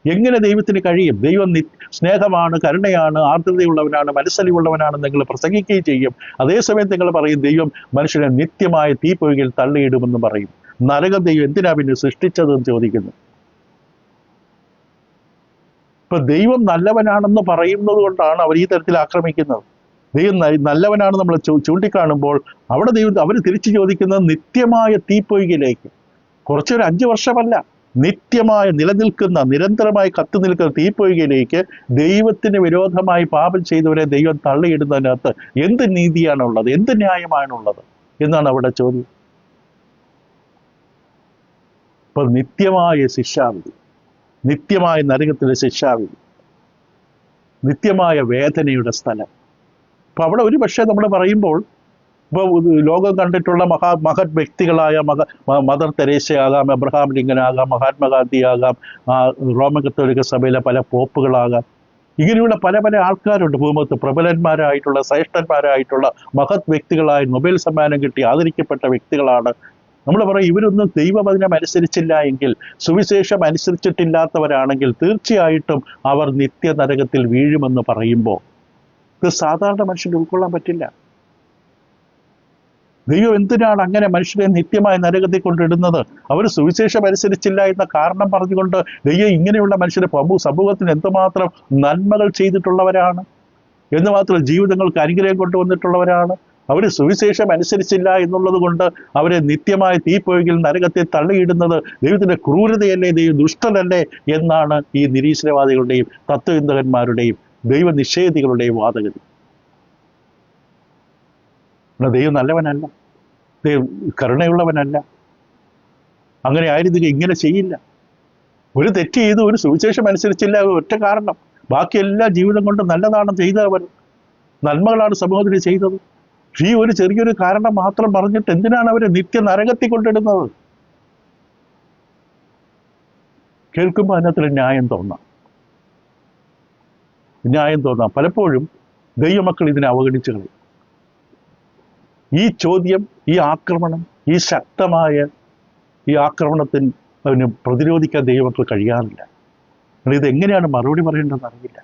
എങ്ങനെ ദൈവത്തിന് കഴിയും? ദൈവം സ്നേഹമാണ്, കരുണയാണ്, ആർദ്രതയുള്ളവനാണ്, മനസ്സലിവുള്ളവനാണെന്ന് നിങ്ങൾ പ്രസംഗിക്കുകയും ചെയ്യും. അതേസമയം നിങ്ങൾ പറയും ദൈവം മനുഷ്യനെ നിത്യമായ തീപ്പൊയ്കയിൽ തള്ളിയിടുമെന്ന് പറയും. നരകം ദൈവം എന്തിനാ പിന്നെ സൃഷ്ടിച്ചതെന്ന് ചോദിക്കുന്നു. ഇപ്പൊ ദൈവം നല്ലവനാണെന്ന് പറയുന്നത് കൊണ്ടാണ് അവർ ഈ തരത്തിൽ ആക്രമിക്കുന്നത്. ദൈവം നല്ലവനാണ് നമ്മൾ ചൂണ്ടിക്കാണുമ്പോൾ അവർ തിരിച്ചു ചോദിക്കുന്നത് നിത്യമായ തീപ്പൊയ്കയിലേക്ക്. കുറച്ചൊരു 5 വർഷമല്ല, നിത്യമായ നിരന്തരമായി കത്തി നിൽക്കുന്ന തീപ്പൊയ്കയിലേക്ക് ദൈവത്തിന് വിരോധമായി പാപം ചെയ്തവരെ ദൈവം തള്ളിയിടുന്നതിനകത്ത് എന്ത് നീതിയാണുള്ളത്, എന്ത് ന്യായമാണുള്ളത് എന്നാണ് അവിടെ ചോദ്യം. ഇപ്പൊ നിത്യമായ ശിക്ഷാവിധി, നിത്യമായ നരകത്തിലെ ശിക്ഷാവിധി, നിത്യമായ വേദനയുടെ സ്ഥലം. അപ്പൊ അവിടെ ഒരു പക്ഷേ നമ്മൾ പറയുമ്പോൾ, ഇപ്പോൾ ലോകം കണ്ടിട്ടുള്ള മഹത് വ്യക്തികളായ മദർ തെരേസയാകാം, എബ്രഹാം ലിങ്കനാകാം, മഹാത്മാഗാന്ധിയാകാം, റോമൻ കത്തോലിക്ക സഭയിലെ പല പോപ്പുകളാകാം, ഇങ്ങനെയുള്ള പല ആൾക്കാരുണ്ട് ഭൂമുഖത്ത്. പ്രബലന്മാരായിട്ടുള്ള, ശ്രേഷ്ഠന്മാരായിട്ടുള്ള മഹത് വ്യക്തികളായ, നൊബേൽ സമ്മാനം കിട്ടി ആദരിക്കപ്പെട്ട വ്യക്തികളാണ്. നമ്മൾ പറയും ഇവരൊന്നും ദൈവവചനം അനുസരിച്ചില്ല എങ്കിൽ, സുവിശേഷം അനുസരിച്ചിട്ടില്ലാത്തവരാണെങ്കിൽ തീർച്ചയായിട്ടും അവർ നിത്യനരകത്തിൽ വീഴുമെന്ന് പറയുമ്പോൾ ഇത് സാധാരണ മനുഷ്യന് ഉൾക്കൊള്ളാൻ പറ്റില്ല. ദൈവം എന്തിനാണ് അങ്ങനെ മനുഷ്യരെ നിത്യമായ നരകത്തിൽ കൊണ്ടിടുന്നത്? അവർ സുവിശേഷം അനുസരിച്ചില്ല എന്ന കാരണം പറഞ്ഞുകൊണ്ട് ദൈവം ഇങ്ങനെയുള്ള മനുഷ്യരെ സമൂഹത്തിന് എന്തുമാത്രം നന്മകൾ ചെയ്തിട്ടുള്ളവരാണ്, എന്ന് മാത്രം ജീവിതങ്ങൾക്ക് അനുഗ്രഹം കൊണ്ടുവന്നിട്ടുള്ളവരാണ്. അവർ സുവിശേഷം അനുസരിച്ചില്ല എന്നുള്ളത് കൊണ്ട് അവരെ നിത്യമായ തീപ്പൊയ്കിൽ നരകത്തെ തള്ളിയിടുന്നത് ദൈവത്തിന്റെ ക്രൂരതയല്ലേ, ദൈവം ദുഷ്ടനല്ലേ എന്നാണ് ഈ നിരീശ്വരവാദികളുടെയും തത്വചിന്തകന്മാരുടെയും ദൈവനിഷേധികളുടെയും വാദഗതി. ദൈവം നല്ലവനല്ല, ദൈവം കരുണയുള്ളവനല്ല. അങ്ങനെ ആയിരുന്നെങ്കിൽ ഇങ്ങനെ ചെയ്യില്ല. ഒരു തെറ്റ് ചെയ്തു, ഒരു സുവിശേഷം അനുസരിച്ചില്ല, ഒറ്റ കാരണം. ബാക്കി എല്ലാ ജീവിതം കൊണ്ട് നല്ലതാണ് ചെയ്തവർ, നന്മകളാണ് സമൂഹത്തിന് ചെയ്തത്. ഈ ഒരു ചെറിയൊരു കാരണം മാത്രം പറഞ്ഞിട്ട് എന്തിനാണ് അവരെ നിത്യ നരകത്തിൽ കൊണ്ടിടുന്നത്? കേൾക്കുമ്പോൾ അതിനകത്തൊരു ന്യായം തോന്നാം. പലപ്പോഴും ദൈവമക്കൾ ഇതിനെ അവഗണിച്ചു കളയും. ഈ ചോദ്യം, ഈ ആക്രമണം, ഈ ശക്തമായ ഈ ആക്രമണത്തിന് അതിന് പ്രതിരോധിക്കാൻ ദൈവമക്കൾ കഴിയാറില്ല. ഇതെങ്ങനെയാണ് മറുപടി പറയേണ്ടതെന്ന് അറിയില്ല.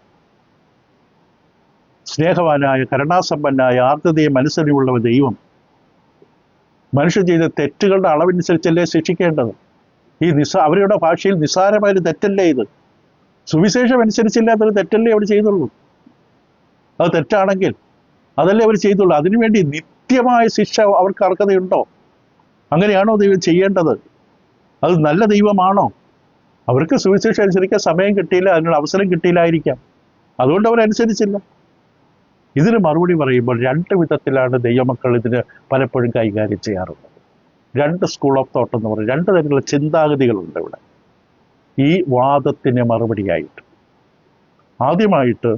സ്നേഹവാനായ, കരുണാസമ്പന്നായ, ആർദ്രതയും മനസ്സറിവുള്ള ദൈവം മനുഷ്യൻ ചെയ്ത തെറ്റുകളുടെ അളവനുസരിച്ചല്ലേ ശിക്ഷിക്കേണ്ടത്? അവരുടെ ഭാഷയിൽ നിസ്സാരമായൊരു തെറ്റല്ലേ ഇത്? സുവിശേഷം അനുസരിച്ചില്ലാത്തൊരു തെറ്റല്ലേ അവർ ചെയ്തുള്ളൂ? അത് തെറ്റാണെങ്കിൽ അതല്ലേ അവർ ചെയ്തുള്ളൂ. അതിനുവേണ്ടി നിത്യമായ ശിക്ഷ അവർക്ക് അർഹതയുണ്ടോ? അങ്ങനെയാണോ ദൈവം ചെയ്യേണ്ടത്? അത് നല്ല ദൈവമാണോ? അവർക്ക് സുവിശേഷം അനുസരിക്കാൻ സമയം കിട്ടിയില്ല, അതിനുള്ള അവസരം കിട്ടിയില്ലായിരിക്കാം, അതുകൊണ്ട് അവരനുസരിച്ചില്ല. ഇതിന് മറുപടി പറയുമ്പോൾ രണ്ട് വിധത്തിലാണ് ദൈവമക്കൾ ഇതിന് പലപ്പോഴും കൈകാര്യം ചെയ്യാറുള്ളത്. രണ്ട് സ്കൂൾ ഓഫ് തോട്ട് എന്ന് പറയും, രണ്ട് തരത്തിലുള്ള ചിന്താഗതികളുണ്ട് ഇവിടെ ഈ വാദത്തിന് മറുപടിയായിട്ട്. ആദ്യമായിട്ട്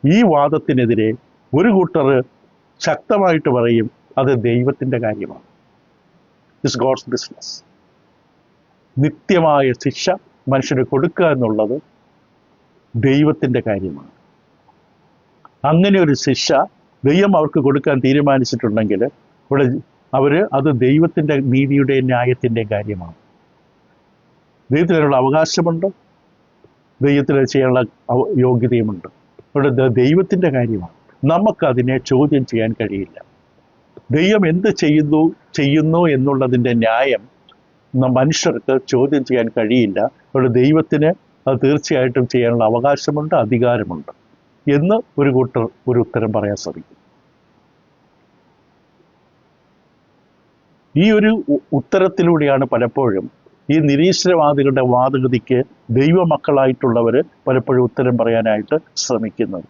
ഈ വാദത്തിനെതിരെ ഒരു കൂട്ടർ ശക്തമായിട്ട് പറയും, അത് ദൈവത്തിൻ്റെ കാര്യമാണ്, ഇറ്റ്സ് ഗോഡ്സ് ബിസിനസ്. നിത്യമായ ശിക്ഷ മനുഷ്യന് കൊടുക്കുക എന്നുള്ളത് ദൈവത്തിൻ്റെ കാര്യമാണ്. അങ്ങനെ ഒരു ശിക്ഷ ദൈവം അവർക്ക് കൊടുക്കാൻ തീരുമാനിച്ചിട്ടുണ്ടെങ്കിൽ ഇവിടെ അത് ദൈവത്തിൻ്റെ നീതിയുടെയും ന്യായത്തിൻ്റെയും കാര്യമാണ്. ദൈവത്തിനുള്ള അവകാശമുണ്ട്, ദൈവത്തിന് ചെയ്യാനുള്ള യോഗ്യതയുമുണ്ട്. ഇവിടെ ദൈവത്തിൻ്റെ കാര്യമാണ്. നമുക്കതിനെ ചോദ്യം ചെയ്യാൻ കഴിയില്ല. ദൈവം എന്ത് ചെയ്യുന്നു എന്നുള്ളതിൻ്റെ ന്യായം മനുഷ്യർക്ക് ചോദ്യം ചെയ്യാൻ കഴിയില്ല. ഇവിടെ ദൈവത്തിന് അത് തീർച്ചയായിട്ടും ചെയ്യാനുള്ള അവകാശമുണ്ട്, അധികാരമുണ്ട് എന്ന് ഒരു കൂട്ടർ ഒരു ഉത്തരം പറയാൻ ശ്രമിക്കും. ഈ ഒരു ഉത്തരത്തിലൂടെയാണ് പലപ്പോഴും ഈ നിരീശ്വരവാദികളുടെ വാദഗതിക്ക് ദൈവമക്കളായിട്ടുള്ളവർ പലപ്പോഴും ഉത്തരം പറയാനായിട്ട് ശ്രമിക്കുന്നത്.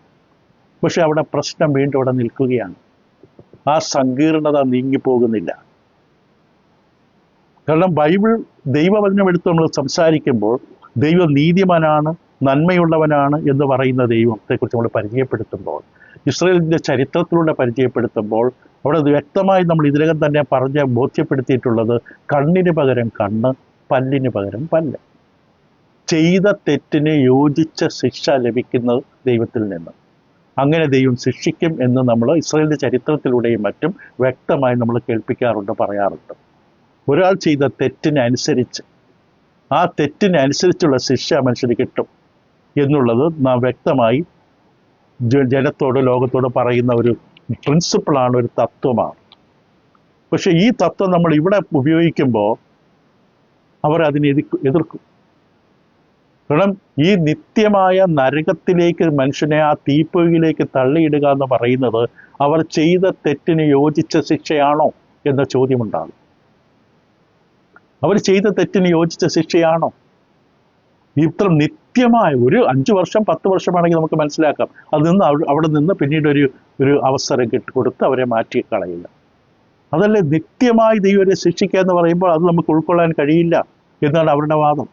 പക്ഷെ അവിടെ പ്രശ്നം വീണ്ടും അവിടെ നിൽക്കുകയാണ്. ആ സങ്കീർണത നീങ്ങിപ്പോകുന്നില്ല. കാരണം ബൈബിൾ ദൈവവചനം എടുത്ത് നമ്മൾ സംസാരിക്കുമ്പോൾ ദൈവം നീതിമാനാണ്, നന്മയുള്ളവനാണ് എന്ന് പറയുന്ന ദൈവത്തെക്കുറിച്ച് നമ്മൾ പരിചയപ്പെടുത്തുമ്പോൾ, ഇസ്രായേലിൻ്റെ ചരിത്രത്തിലൂടെ പരിചയപ്പെടുത്തുമ്പോൾ അവിടെ വ്യക്തമായി നമ്മൾ ഇതിനകം തന്നെ ബോധ്യപ്പെടുത്തിയിട്ടുള്ളത് കണ്ണിന് പകരം കണ്ണ്, പല്ലിന് പകരം പല്ല്. ചെയ്ത തെറ്റിന് യോജിച്ച ശിക്ഷ ലഭിക്കുന്നത് ദൈവത്തിൽ നിന്ന്. അങ്ങനെ ദൈവം ശിക്ഷിക്കും എന്ന് നമ്മൾ ഇസ്രായേലിൻ്റെ ചരിത്രത്തിലൂടെയും മറ്റും വ്യക്തമായി നമ്മൾ കേൾപ്പിക്കാറുണ്ട്, പറയാറുണ്ട്. ഒരാൾ ചെയ്ത തെറ്റിനനുസരിച്ച് ആ തെറ്റിനനുസരിച്ചുള്ള ശിക്ഷ മനുഷ്യന് കിട്ടും എന്നുള്ളത് നാം വ്യക്തമായി ജനത്തോട്, ലോകത്തോട് പറയുന്ന ഒരു പ്രിൻസിപ്പിളാണ്, ഒരു തത്വമാണ്. പക്ഷെ ഈ തത്വം നമ്മൾ ഇവിടെ ഉപയോഗിക്കുമ്പോൾ അവർ അതിനെ എതിർക്കും. കാരണം ഈ നിത്യമായ നരകത്തിലേക്ക് മനുഷ്യനെ, ആ തീപ്പൊയ്യിലേക്ക് തള്ളിയിടുക എന്ന് പറയുന്നത് അവർ ചെയ്ത തെറ്റിന് യോജിച്ച ശിക്ഷയാണോ എന്ന ചോദ്യമുണ്ടാകും. അവർ ചെയ്ത തെറ്റിന് യോജിച്ച ശിക്ഷയാണോ? ഇത്ര നിത്യമായ ഒരു 5 വർഷം 10 വർഷമാണെങ്കിൽ നമുക്ക് മനസ്സിലാക്കാം. അവിടെ നിന്ന് പിന്നീട് ഒരു അവസരം കൊടുത്ത് അവരെ മാറ്റി കളയില്ല. അതല്ലേ നിത്യമായി ദൈവരെ ശിക്ഷിക്കുക എന്ന് പറയുമ്പോൾ അത് നമുക്ക് ഉൾക്കൊള്ളാൻ കഴിയില്ല എന്നാണ് അവരുടെ വാദം.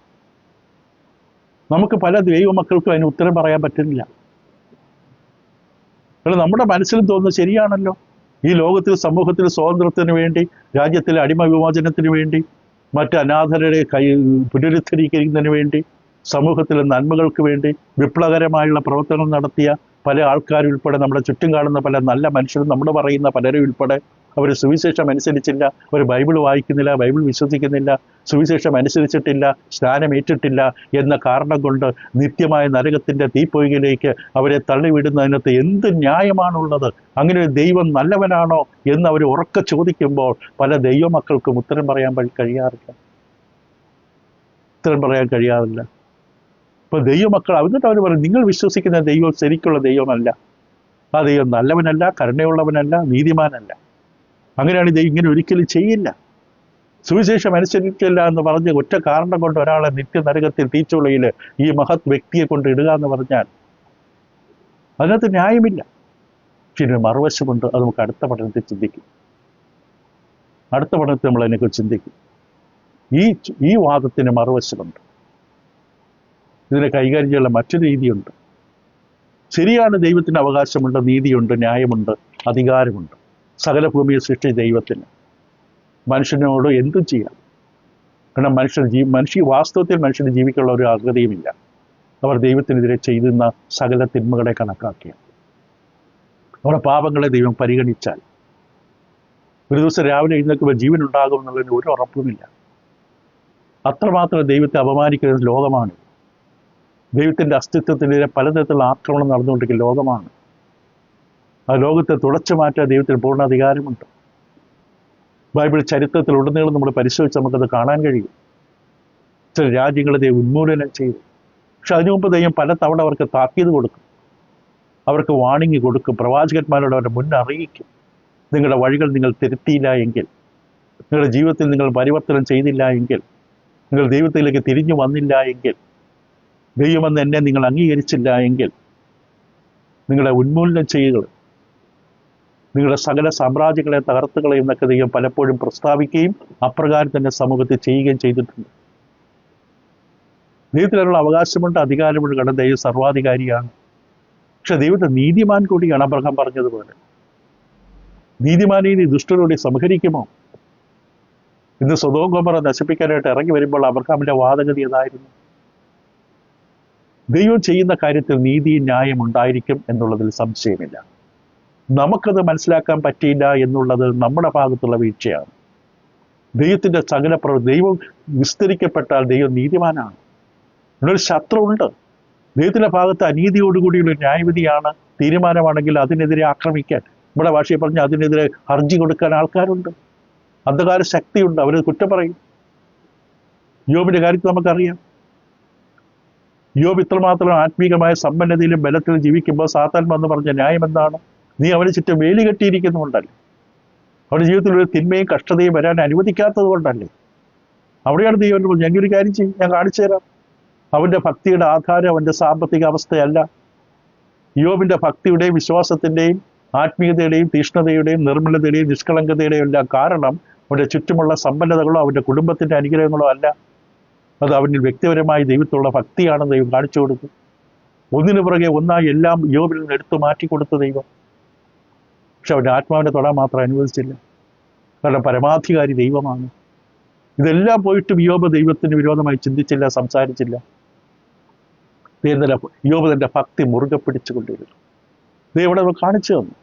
നമുക്ക് പല ദൈവമക്കൾക്കും അതിന് ഉത്തരം പറയാൻ പറ്റുന്നില്ല. നമ്മുടെ മനസ്സിലും തോന്നുന്നത് ശരിയാണല്ലോ. ഈ ലോകത്തിൽ, സമൂഹത്തിൽ സ്വാതന്ത്ര്യത്തിന് വേണ്ടി, രാജ്യത്തിലെ അടിമ വിമോചനത്തിന് വേണ്ടി, മറ്റ് അനാഥരുടെ പുനരുദ്ധരിക്കുന്നതിന് വേണ്ടി, സമൂഹത്തിലെ നന്മകൾക്ക് വേണ്ടി വിപ്ലവകരമായുള്ള പ്രവർത്തനങ്ങൾ നടത്തിയ പല ആൾക്കാരുൾപ്പെടെ, നമ്മുടെ ചുറ്റും കാണുന്ന പല നല്ല മനുഷ്യരും, നമ്മൾ പറയുന്ന പലരും ഉൾപ്പെടെ അവർ സുവിശേഷം അനുസരിച്ചില്ല, അവർ ബൈബിൾ വായിക്കുന്നില്ല, ബൈബിൾ വിശ്വസിക്കുന്നില്ല, സുവിശേഷം അനുസരിച്ചിട്ടില്ല, സ്നാനമേറ്റിട്ടില്ല എന്ന കാരണം കൊണ്ട് നിത്യമായ നരകത്തിൻ്റെ തീപ്പൊയ്കയിലേക്ക് അവരെ തള്ളിവിടുന്നതിനകത്ത് എന്ത് ന്യായമാണുള്ളത്? അങ്ങനെ ഒരു ദൈവം നല്ലവനാണോ എന്ന് അവർ ഉറക്കെ ചോദിക്കുമ്പോൾ പല ദൈവമക്കൾക്കും ഉത്തരം പറയാൻ കഴിയാറില്ല. ഇപ്പോൾ ദൈവമക്കൾ എന്നിട്ട് അവർ പറയും, നിങ്ങൾ വിശ്വസിക്കുന്ന ദൈവം ശരിക്കുള്ള ദൈവമല്ല, ആ ദൈവം നല്ലവനല്ല, കരുണയുള്ളവനല്ല, നീതിമാനല്ല. അങ്ങനെയാണ് ദൈവം ഇങ്ങനെ ഒരിക്കലും ചെയ്യില്ല. സുവിശേഷം അനുസരിക്കില്ല എന്ന് പറഞ്ഞ് ഒറ്റ കാരണം കൊണ്ട് ഒരാളെ നിത്യനരകത്തിൽ തീച്ചുളയിൽ ഈ മഹത് വ്യക്തിയെ കൊണ്ട് ഇടുക എന്ന് പറഞ്ഞാൽ അതിനകത്ത് ന്യായമില്ല. പക്ഷെ മറുവശമുണ്ട്. അത് നമുക്ക് അടുത്ത പഠനത്തിൽ ചിന്തിക്കും. നമ്മൾ അതിനെക്കുറിച്ച് ചിന്തിക്കും. ഈ വാദത്തിന് മറുവശമുണ്ട്. ഇതിനെ കൈകാര്യം ചെയ്യാനുള്ള മറ്റൊരു രീതിയുണ്ട്. ശരിയാണ്, ദൈവത്തിന് അവകാശമുണ്ട്, നീതിയുണ്ട്, ന്യായമുണ്ട്, അധികാരമുണ്ട്. സകല ഭൂമിയെ സൃഷ്ടിച്ച ദൈവത്തിന് മനുഷ്യനോട് എന്തും ചെയ്യാം. കാരണം വാസ്തവത്തിൽ മനുഷ്യന് ജീവിക്കാനുള്ള ഒരു അർഹതയുമില്ല. അവർ ദൈവത്തിനെതിരെ ചെയ്യുന്ന സകല തിന്മകളെ കണക്കാക്കിയ നമ്മുടെ പാപങ്ങളെ ദൈവം പരിഗണിച്ചാൽ ഒരു ദിവസം രാവിലെ എഴുന്നേൽക്കുമ്പോൾ ജീവൻ ഉണ്ടാകും എന്നുള്ളതിന് ഒരു ഉറപ്പുമില്ല. അത്രമാത്രം ദൈവത്തെ അപമാനിക്കുന്ന ലോകമാണ്. ദൈവത്തിൻ്റെ അസ്തിത്വത്തിനെതിരെ പലതരത്തിലുള്ള ആക്രമണം നടന്നുകൊണ്ടിരിക്കുന്ന ലോകമാണ്. ആ ലോകത്തെ തുടച്ചു മാറ്റാൻ ദൈവത്തിന് പൂർണ്ണ അധികാരമുണ്ട്. ബൈബിൾ ചരിത്രത്തിൽ ഉടനീളം നമ്മൾ പരിശോധിച്ച് നമുക്കത് കാണാൻ കഴിയും. ചില രാജ്യങ്ങളെ ദൈവം ഉന്മൂലനം ചെയ്തു. പക്ഷെ അതിനു മുമ്പ് ദൈവം പല തവണ അവർക്ക് താക്കീത് കൊടുക്കും, അവർക്ക് വാണിംഗ് കൊടുക്കും, പ്രവാചകന്മാരോട് അവരുടെ മുന്നറിയിക്കും. നിങ്ങളുടെ വഴികൾ നിങ്ങൾ തിരുത്തിയില്ല എങ്കിൽ, നിങ്ങളുടെ ജീവിതത്തിൽ നിങ്ങൾ പരിവർത്തനം ചെയ്തില്ല എങ്കിൽ, നിങ്ങൾ ദൈവത്തിലേക്ക് തിരിഞ്ഞു വന്നില്ല എങ്കിൽ, ദൈവമെന്ന് എന്നെ നിങ്ങൾ അംഗീകരിച്ചില്ല എങ്കിൽ നിങ്ങളെ ഉന്മൂലനം ചെയ്യുക, നിങ്ങളുടെ സകല സാമ്രാജ്യങ്ങളെ തകർത്തുകളയും എന്നൊക്കെ ദൈവം പലപ്പോഴും പ്രസ്താവിക്കുകയും അപ്രകാരം തന്നെ സമൂഹത്തിൽ ചെയ്യുകയും ചെയ്തിട്ടുണ്ട്. ദൈവത്തിനുള്ള അവകാശമുണ്ട്, അധികാരമുണ്ട്. കാരണം ദൈവം സർവാധികാരിയാണ്. പക്ഷെ ദൈവത്തെ നീതിമാൻ കൂടിയാണ്. അബ്രഹാം പറഞ്ഞതുപോലെ നീതിമാനെ ദുഷ്ടരോടെ സംഹരിക്കുമോ? ഇന്ന് സൊദോം ഗൊമോറ നശിപ്പിക്കാനായിട്ട് ഇറങ്ങി വരുമ്പോൾ അബ്രഹാമിന്റെ വാദഗതി ഏതായിരുന്നു? ദൈവം ചെയ്യുന്ന കാര്യത്തിൽ നീതിയും ന്യായം ഉണ്ടായിരിക്കും എന്നുള്ളതിൽ സംശയമില്ല. നമുക്കത് മനസ്സിലാക്കാൻ പറ്റിയില്ല എന്നുള്ളത് നമ്മുടെ ഭാഗത്തുള്ള വീഴ്ചയാണ്. ദൈവത്തിൻ്റെ സകല ദൈവം വിസ്തരിക്കപ്പെട്ടാൽ ദൈവം നീതിമാനാണ്. ഒരു ശത്രു ഉണ്ട്. ദൈവത്തിൻ്റെ ഭാഗത്ത് അനീതിയോടുകൂടിയുള്ള ന്യായവിധിയാണ് തീരുമാനമാണെങ്കിൽ അതിനെതിരെ ആക്രമിക്കാൻ, നമ്മുടെ ഭാഷയിൽ പറഞ്ഞാൽ അതിനെതിരെ ഹർജി കൊടുക്കാൻ ആൾക്കാരുണ്ട്. അന്ധകാര ശക്തിയുണ്ട്, അവർ കുറ്റം പറയും. യോബിന്റെ കാര്യത്തിൽ നമുക്കറിയാം. യോബ് ഇത്രമാത്രം ആത്മീകമായ സമ്പന്നതയിലും ബലത്തിലും ജീവിക്കുമ്പോൾ സാത്താൻ വന്ന് പറഞ്ഞ ന്യായം എന്താണ്? നീ അവന് ചുറ്റും വേലി കെട്ടിയിരിക്കുന്നുകൊണ്ടല്ലേ, അവരുടെ ജീവിതത്തിൽ ഒരു തിന്മയും കഷ്ടതയും വരാൻ അനുവദിക്കാത്തത് കൊണ്ടല്ലേ. അവിടെയാണ് ദൈവം പറഞ്ഞത്, ഞങ്ങൾ ഒരു കാര്യം ചെയ്യും, ഞാൻ കാണിച്ചു തരാം. അവന്റെ ഭക്തിയുടെ ആധാരം അവന്റെ സാമ്പത്തിക അവസ്ഥയല്ല. യോബിന്റെ ഭക്തിയുടെയും വിശ്വാസത്തിന്റെയും ആത്മീയതയുടെയും തീഷ്ണതയുടെയും നിർമ്മലതയുടെയും നിഷ്കളങ്കതയുടെയും എല്ലാം കാരണം അവന്റെ ചുറ്റുമുള്ള സമ്പന്നതകളോ അവന്റെ കുടുംബത്തിന്റെ അനുഗ്രഹങ്ങളോ അല്ല. അത് അവനിൽ വ്യക്തിപരമായി ദൈവത്തിലുള്ള ഭക്തിയാണെന്ന് ദൈവം കാണിച്ചു കൊടുക്കും. ഒന്നിനു പുറകെ ഒന്നായി എല്ലാം യോബിൽ നിന്ന് എടുത്തു മാറ്റിക്കൊടുത്ത ദൈവം. പക്ഷെ അവൻ്റെ ആത്മാവിനെ തൊടാൻ മാത്രം അനുവദിച്ചില്ല. കാരണം പരമാധികാരി ദൈവമാണ്. ഇതെല്ലാം പോയിട്ടും യോബ് ദൈവത്തിന് വിരോധമായി ചിന്തിച്ചില്ല, സംസാരിച്ചില്ല. യോബ് തൻ്റെ ഭക്തി മുറുകെ പിടിച്ചുകൊണ്ടിരുന്നു. ദൈവം ഇവിടെ കാണിച്ചു തന്നു.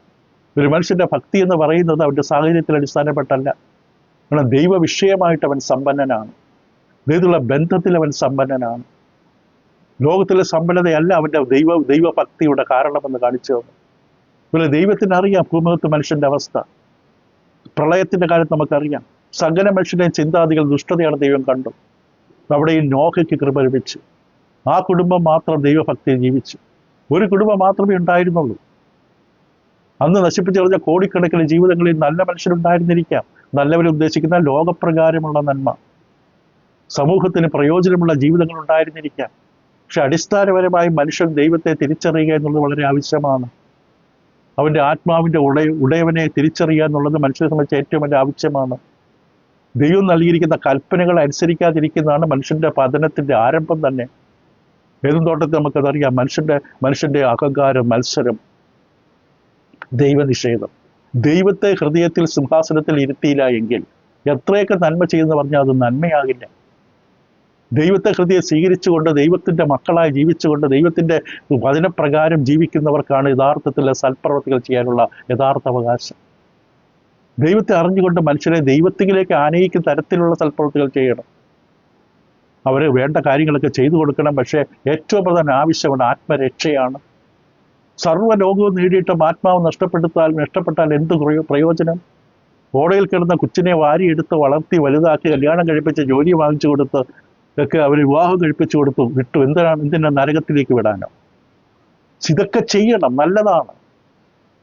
ഒരു മനുഷ്യന്റെ ഭക്തി എന്ന് പറയുന്നത് അവൻ്റെ സാഹചര്യത്തിൽ അടിസ്ഥാനപ്പെട്ടല്ല. കാരണം ദൈവ വിഷയമായിട്ട് അവൻ സമ്പന്നനാണ്. ദൈവത്തിലുള്ള ബന്ധത്തിൽ അവൻ സമ്പന്നനാണ്. ലോകത്തിലെ സമ്പന്നതയല്ല അവൻ്റെ ദൈവഭക്തിയുടെ കാരണമെന്ന് കാണിച്ചു തന്നു. അതുപോലെ ദൈവത്തിന് അറിയാം ഭൂമുഖത്ത് മനുഷ്യന്റെ അവസ്ഥ. പ്രളയത്തിന്റെ കാലത്ത് നമുക്കറിയാം സകല മനുഷ്യരുടെയും ചിന്താതികൾ ദുഷ്ടതയാണ് ദൈവം കണ്ടു. അവിടെയും നോഹയ്ക്ക് കൃപ ലഭിച്ചു. ആ കുടുംബം മാത്രം ദൈവഭക്തിയിൽ ജീവിച്ചു. ഒരു കുടുംബം മാത്രമേ ഉണ്ടായിരുന്നുള്ളൂ. അന്ന് നശിപ്പിച്ചു കളഞ്ഞ കോടിക്കണക്കിന് ജീവിതങ്ങളിൽ നല്ല മനുഷ്യരുണ്ടായിരുന്നിരിക്കാം. നല്ലവരെ ഉദ്ദേശിക്കുന്ന ലോകപ്രകാരമുള്ള നന്മ, സമൂഹത്തിന് പ്രയോജനമുള്ള ജീവിതങ്ങൾ ഉണ്ടായിരുന്നിരിക്കാം. പക്ഷെ അടിസ്ഥാനപരമായി മനുഷ്യൻ ദൈവത്തെ തിരിച്ചറിയുക എന്നുള്ളത് വളരെ ആവശ്യമാണ്. അവൻ്റെ ആത്മാവിൻ്റെ ഉടയവനെ തിരിച്ചറിയുക എന്നുള്ളത് മനുഷ്യനെ സംബന്ധിച്ച് ഏറ്റവും വലിയ ആവശ്യമാണ്. ദൈവം നൽകിയിരിക്കുന്ന കൽപ്പനകൾ അനുസരിക്കാതിരിക്കുന്നതാണ് മനുഷ്യന്റെ പതനത്തിന്റെ ആരംഭം തന്നെ. ഏതും തോട്ടത്തിൽ നമുക്കതറിയാം. മനുഷ്യന്റെ അഹങ്കാരം, മത്സരം, ദൈവനിഷേധം. ദൈവത്തെ ഹൃദയത്തിൽ സിംഹാസനത്തിൽ ഇരുത്തിയില്ല എങ്കിൽ എത്രയൊക്കെ നന്മ ചെയ്യുമെന്ന് പറഞ്ഞാൽ അത് നന്മയാകില്ല. ദൈവത്തെ ഹൃദയം സ്വീകരിച്ചുകൊണ്ട് ദൈവത്തിന്റെ മക്കളായി ജീവിച്ചുകൊണ്ട് ദൈവത്തിന്റെ വചനപ്രകാരം ജീവിക്കുന്നവർക്കാണ് യഥാർത്ഥത്തിൽ സൽപ്രവർത്തികൾ ചെയ്യാനുള്ള യഥാർത്ഥ അവകാശം. ദൈവത്തെ അറിഞ്ഞുകൊണ്ട് മനുഷ്യരെ ദൈവത്തിലേക്ക് ആനയിക്കുന്ന തരത്തിലുള്ള സൽപ്രവൃത്തികൾ ചെയ്യണം. അവർ വേണ്ട കാര്യങ്ങളൊക്കെ ചെയ്തു കൊടുക്കണം. പക്ഷേ ഏറ്റവും പ്രധാന ആവശ്യമാണ് ആത്മരക്ഷയാണ്. സർവ്വലോകവും നേടിയിട്ടും ആത്മാവ് നഷ്ടപ്പെട്ടാൽ എന്ത് പ്രയോജനം? ഓടയിൽ കിടന്ന കൊച്ചിനെ വാരിയെടുത്ത് വളർത്തി വലുതാക്കി കല്യാണം കഴിപ്പിച്ച് ജോലി വാങ്ങിച്ചു കൊടുത്ത് ഒക്കെ അവർ വിവാഹം കഴിപ്പിച്ചു കൊടുത്തു വിട്ടു. എന്തിനാ നരകത്തിലേക്ക് വിടാനോ? ഇതൊക്കെ ചെയ്യണം, നല്ലതാണ്.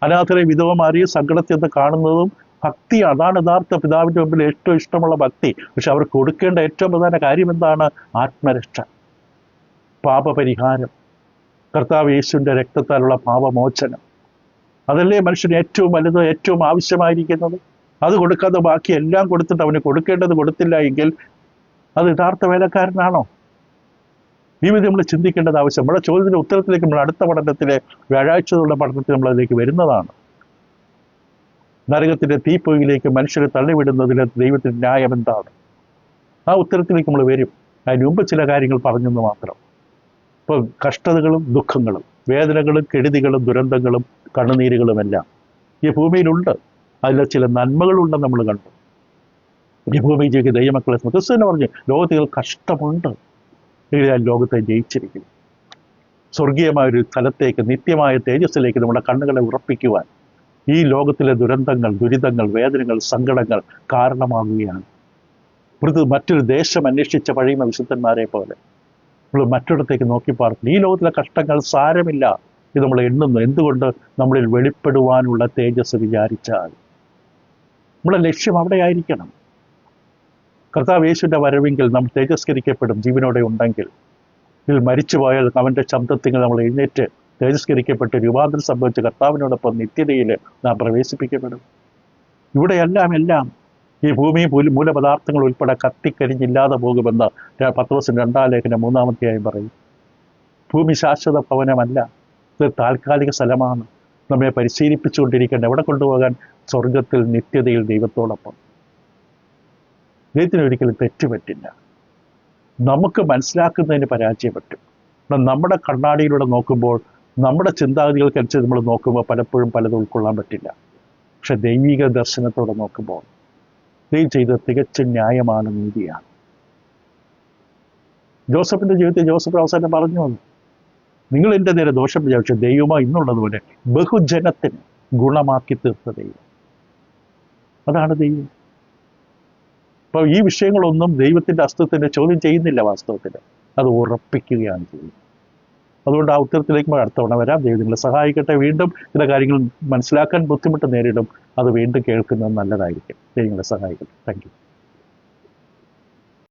അനാഥരെ വിധവമാരെയും സങ്കടത്തിൽ കാണുന്നതും ഭക്തിയാണ്. അതാണ് യഥാർത്ഥ പിതാവിൻ്റെ മുമ്പിൽ ഏറ്റവും ഇഷ്ടമുള്ള ഭക്തി. പക്ഷെ അവർ കൊടുക്കേണ്ട ഏറ്റവും പ്രധാന കാര്യം എന്താണ്? ആത്മരക്ഷ, പാപപരിഹാരം, കർത്താവ് യേശുവിൻ്റെ രക്തത്താലുള്ള പാപമോചനം. അതല്ലേ മനുഷ്യന് ഏറ്റവും വലുത്, ഏറ്റവും ആവശ്യമായിരിക്കുന്നത്. അത് കൊടുക്കാതെ ബാക്കി എല്ലാം കൊടുത്തിട്ട് അവന് കൊടുക്കേണ്ടത് കൊടുത്തില്ല എങ്കിൽ അത് യഥാർത്ഥ വേലക്കാരനാണോ? ഈ വിധം നമ്മൾ ചിന്തിക്കേണ്ടത് ആവശ്യം. നമ്മുടെ ചോദ്യത്തിൻ്റെ ഉത്തരത്തിലേക്ക് നമ്മൾ അടുത്ത പഠനത്തിലെ വ്യാഴാഴ്ചയുള്ള പഠനത്തിൽ നമ്മളതിലേക്ക് വരുന്നതാണ്. നരകത്തിൻ്റെ തീപ്പൊയിലേക്ക് മനുഷ്യരെ തള്ളിവിടുന്നതിന് ദൈവത്തിൻ്റെ ന്യായം എന്താണ്? ആ ഉത്തരത്തിലേക്ക് നമ്മൾ വരും. അതിന് മുമ്പ് ചില കാര്യങ്ങൾ പറഞ്ഞെന്ന് മാത്രം. ഇപ്പോൾ കഷ്ടതകളും ദുഃഖങ്ങളും വേദനകളും കെടുതികളും ദുരന്തങ്ങളും കണ്ണുനീരുകളുമെല്ലാം ഈ ഭൂമിയിലുണ്ട്. അതിൽ ചില നന്മകളുണ്ടെന്ന് നമ്മൾ കണ്ടു. ഈ ഭൂമിയിൽ ജീവിക്കുന്ന ദൈവമക്കളെ ക്രിസ്തു തന്നെ പറഞ്ഞു, ലോകത്തിൽ കഷ്ടമുണ്ട്, ലോകത്തെ ജയിച്ചിരിക്കുന്നു. സ്വർഗീയമായൊരു സ്ഥലത്തേക്ക്, നിത്യമായ തേജസ്സിലേക്ക് നമ്മുടെ കണ്ണുകളെ ഉറപ്പിക്കുവാൻ ഈ ലോകത്തിലെ ദുരന്തങ്ങൾ, ദുരിതങ്ങൾ, വേദനകൾ, സങ്കടങ്ങൾ കാരണമാകുകയാണ്. മറ്റൊരു ദേശം അന്വേഷിച്ച പഴയുന്ന വിശുദ്ധന്മാരെ പോലെ നമ്മൾ മറ്റൊരിടത്തേക്ക് നോക്കി പാർക്കുന്നു. ഈ ലോകത്തിലെ കഷ്ടങ്ങൾ സാരമില്ല, ഇത് നമ്മൾ എണ്ണുന്നു. എന്തുകൊണ്ട്? നമ്മളിൽ വെളിപ്പെടുവാനുള്ള തേജസ് വിചാരിച്ചാൽ. നമ്മുടെ ലക്ഷ്യം അവിടെ ആയിരിക്കണം. കർത്താവ് യേശുവിൻ്റെ വരവെങ്കിൽ നാം തേജസ്കരിക്കപ്പെടും. ജീവനോടെ ഉണ്ടെങ്കിൽ ഇതിൽ മരിച്ചുപോയാൽ അവൻ്റെ ശബ്ദത്തിൽ നമ്മൾ എഴുന്നേറ്റ് തേജസ്കരിക്കപ്പെട്ട് രൂപാന്തരം സംഭവിച്ച് കർത്താവിനോടൊപ്പം നിത്യതയിൽ നാം പ്രവേശിപ്പിക്കപ്പെടും. എല്ലാം ഈ ഭൂമിയും മൂലപദാർത്ഥങ്ങൾ ഉൾപ്പെടെ കത്തിക്കരിഞ്ഞില്ലാതെ പോകുമെന്ന് പത്രോസിൻ്റെ 2-ാം ലേഖനം 3-ാം അധ്യായം പറയും. ഭൂമി ശാശ്വത ഭവനമല്ല, ഇത് താൽക്കാലിക സ്ഥലമാണ്. നമ്മെ പരിശീലിപ്പിച്ചുകൊണ്ടിരിക്കേണ്ട എവിടെ കൊണ്ടുപോകാൻ? സ്വർഗത്തിൽ, നിത്യതയിൽ ദൈവത്തോടൊപ്പം. ദൈവത്തിന് ഒരിക്കലും തെറ്റുപറ്റില്ല. നമുക്ക് മനസ്സിലാക്കുന്നതിന് പരാജയപ്പെട്ടു. നമ്മുടെ കണ്ണാടിയിലൂടെ നോക്കുമ്പോൾ, നമ്മുടെ ചിന്താഗതികൾക്കനുസരിച്ച് നമ്മൾ നോക്കുമ്പോൾ പലപ്പോഴും പലതും ഉൾക്കൊള്ളാൻ പറ്റില്ല. പക്ഷെ ദൈവിക ദർശനത്തോടെ നോക്കുമ്പോൾ ദൈവം ചെയ്തത് തികച്ചും ന്യായമാണ്, നീതിയാണ്. ജോസഫിൻ്റെ ജീവിതത്തിൽ ജോസഫ് അവസാനം പറഞ്ഞു വന്നു, നിങ്ങൾ എൻ്റെ നേരെ ദോഷം വിചാരിച്ചു, ദൈവമോ ഇന്നുള്ളതുപോലെ ബഹുജനത്തിന് ഗുണമാക്കി തീർത്ത ദൈവം. അതാണ് ദൈവം. അപ്പോൾ ഈ വിഷയങ്ങളൊന്നും ദൈവത്തിൻ്റെ അസ്തിത്വത്തിൻ്റെ ചോദ്യം ചെയ്യുന്നില്ല. വാസ്തവത്തിൽ അത് ഉറപ്പിക്കുകയാണ് ചെയ്യുന്നത്. അതുകൊണ്ട് ആ ഉത്തരത്തിലേക്ക് അടുത്ത തവണ വരാം. ദൈവം നിങ്ങളെ സഹായിക്കട്ടെ. വീണ്ടും ചില കാര്യങ്ങൾ മനസ്സിലാക്കാൻ ബുദ്ധിമുട്ട് നേരിടും. അത് വീണ്ടും കേൾക്കുന്നത് നല്ലതായിരിക്കും. ദൈവം നിങ്ങളെ സഹായിക്കട്ടെ. Thank you.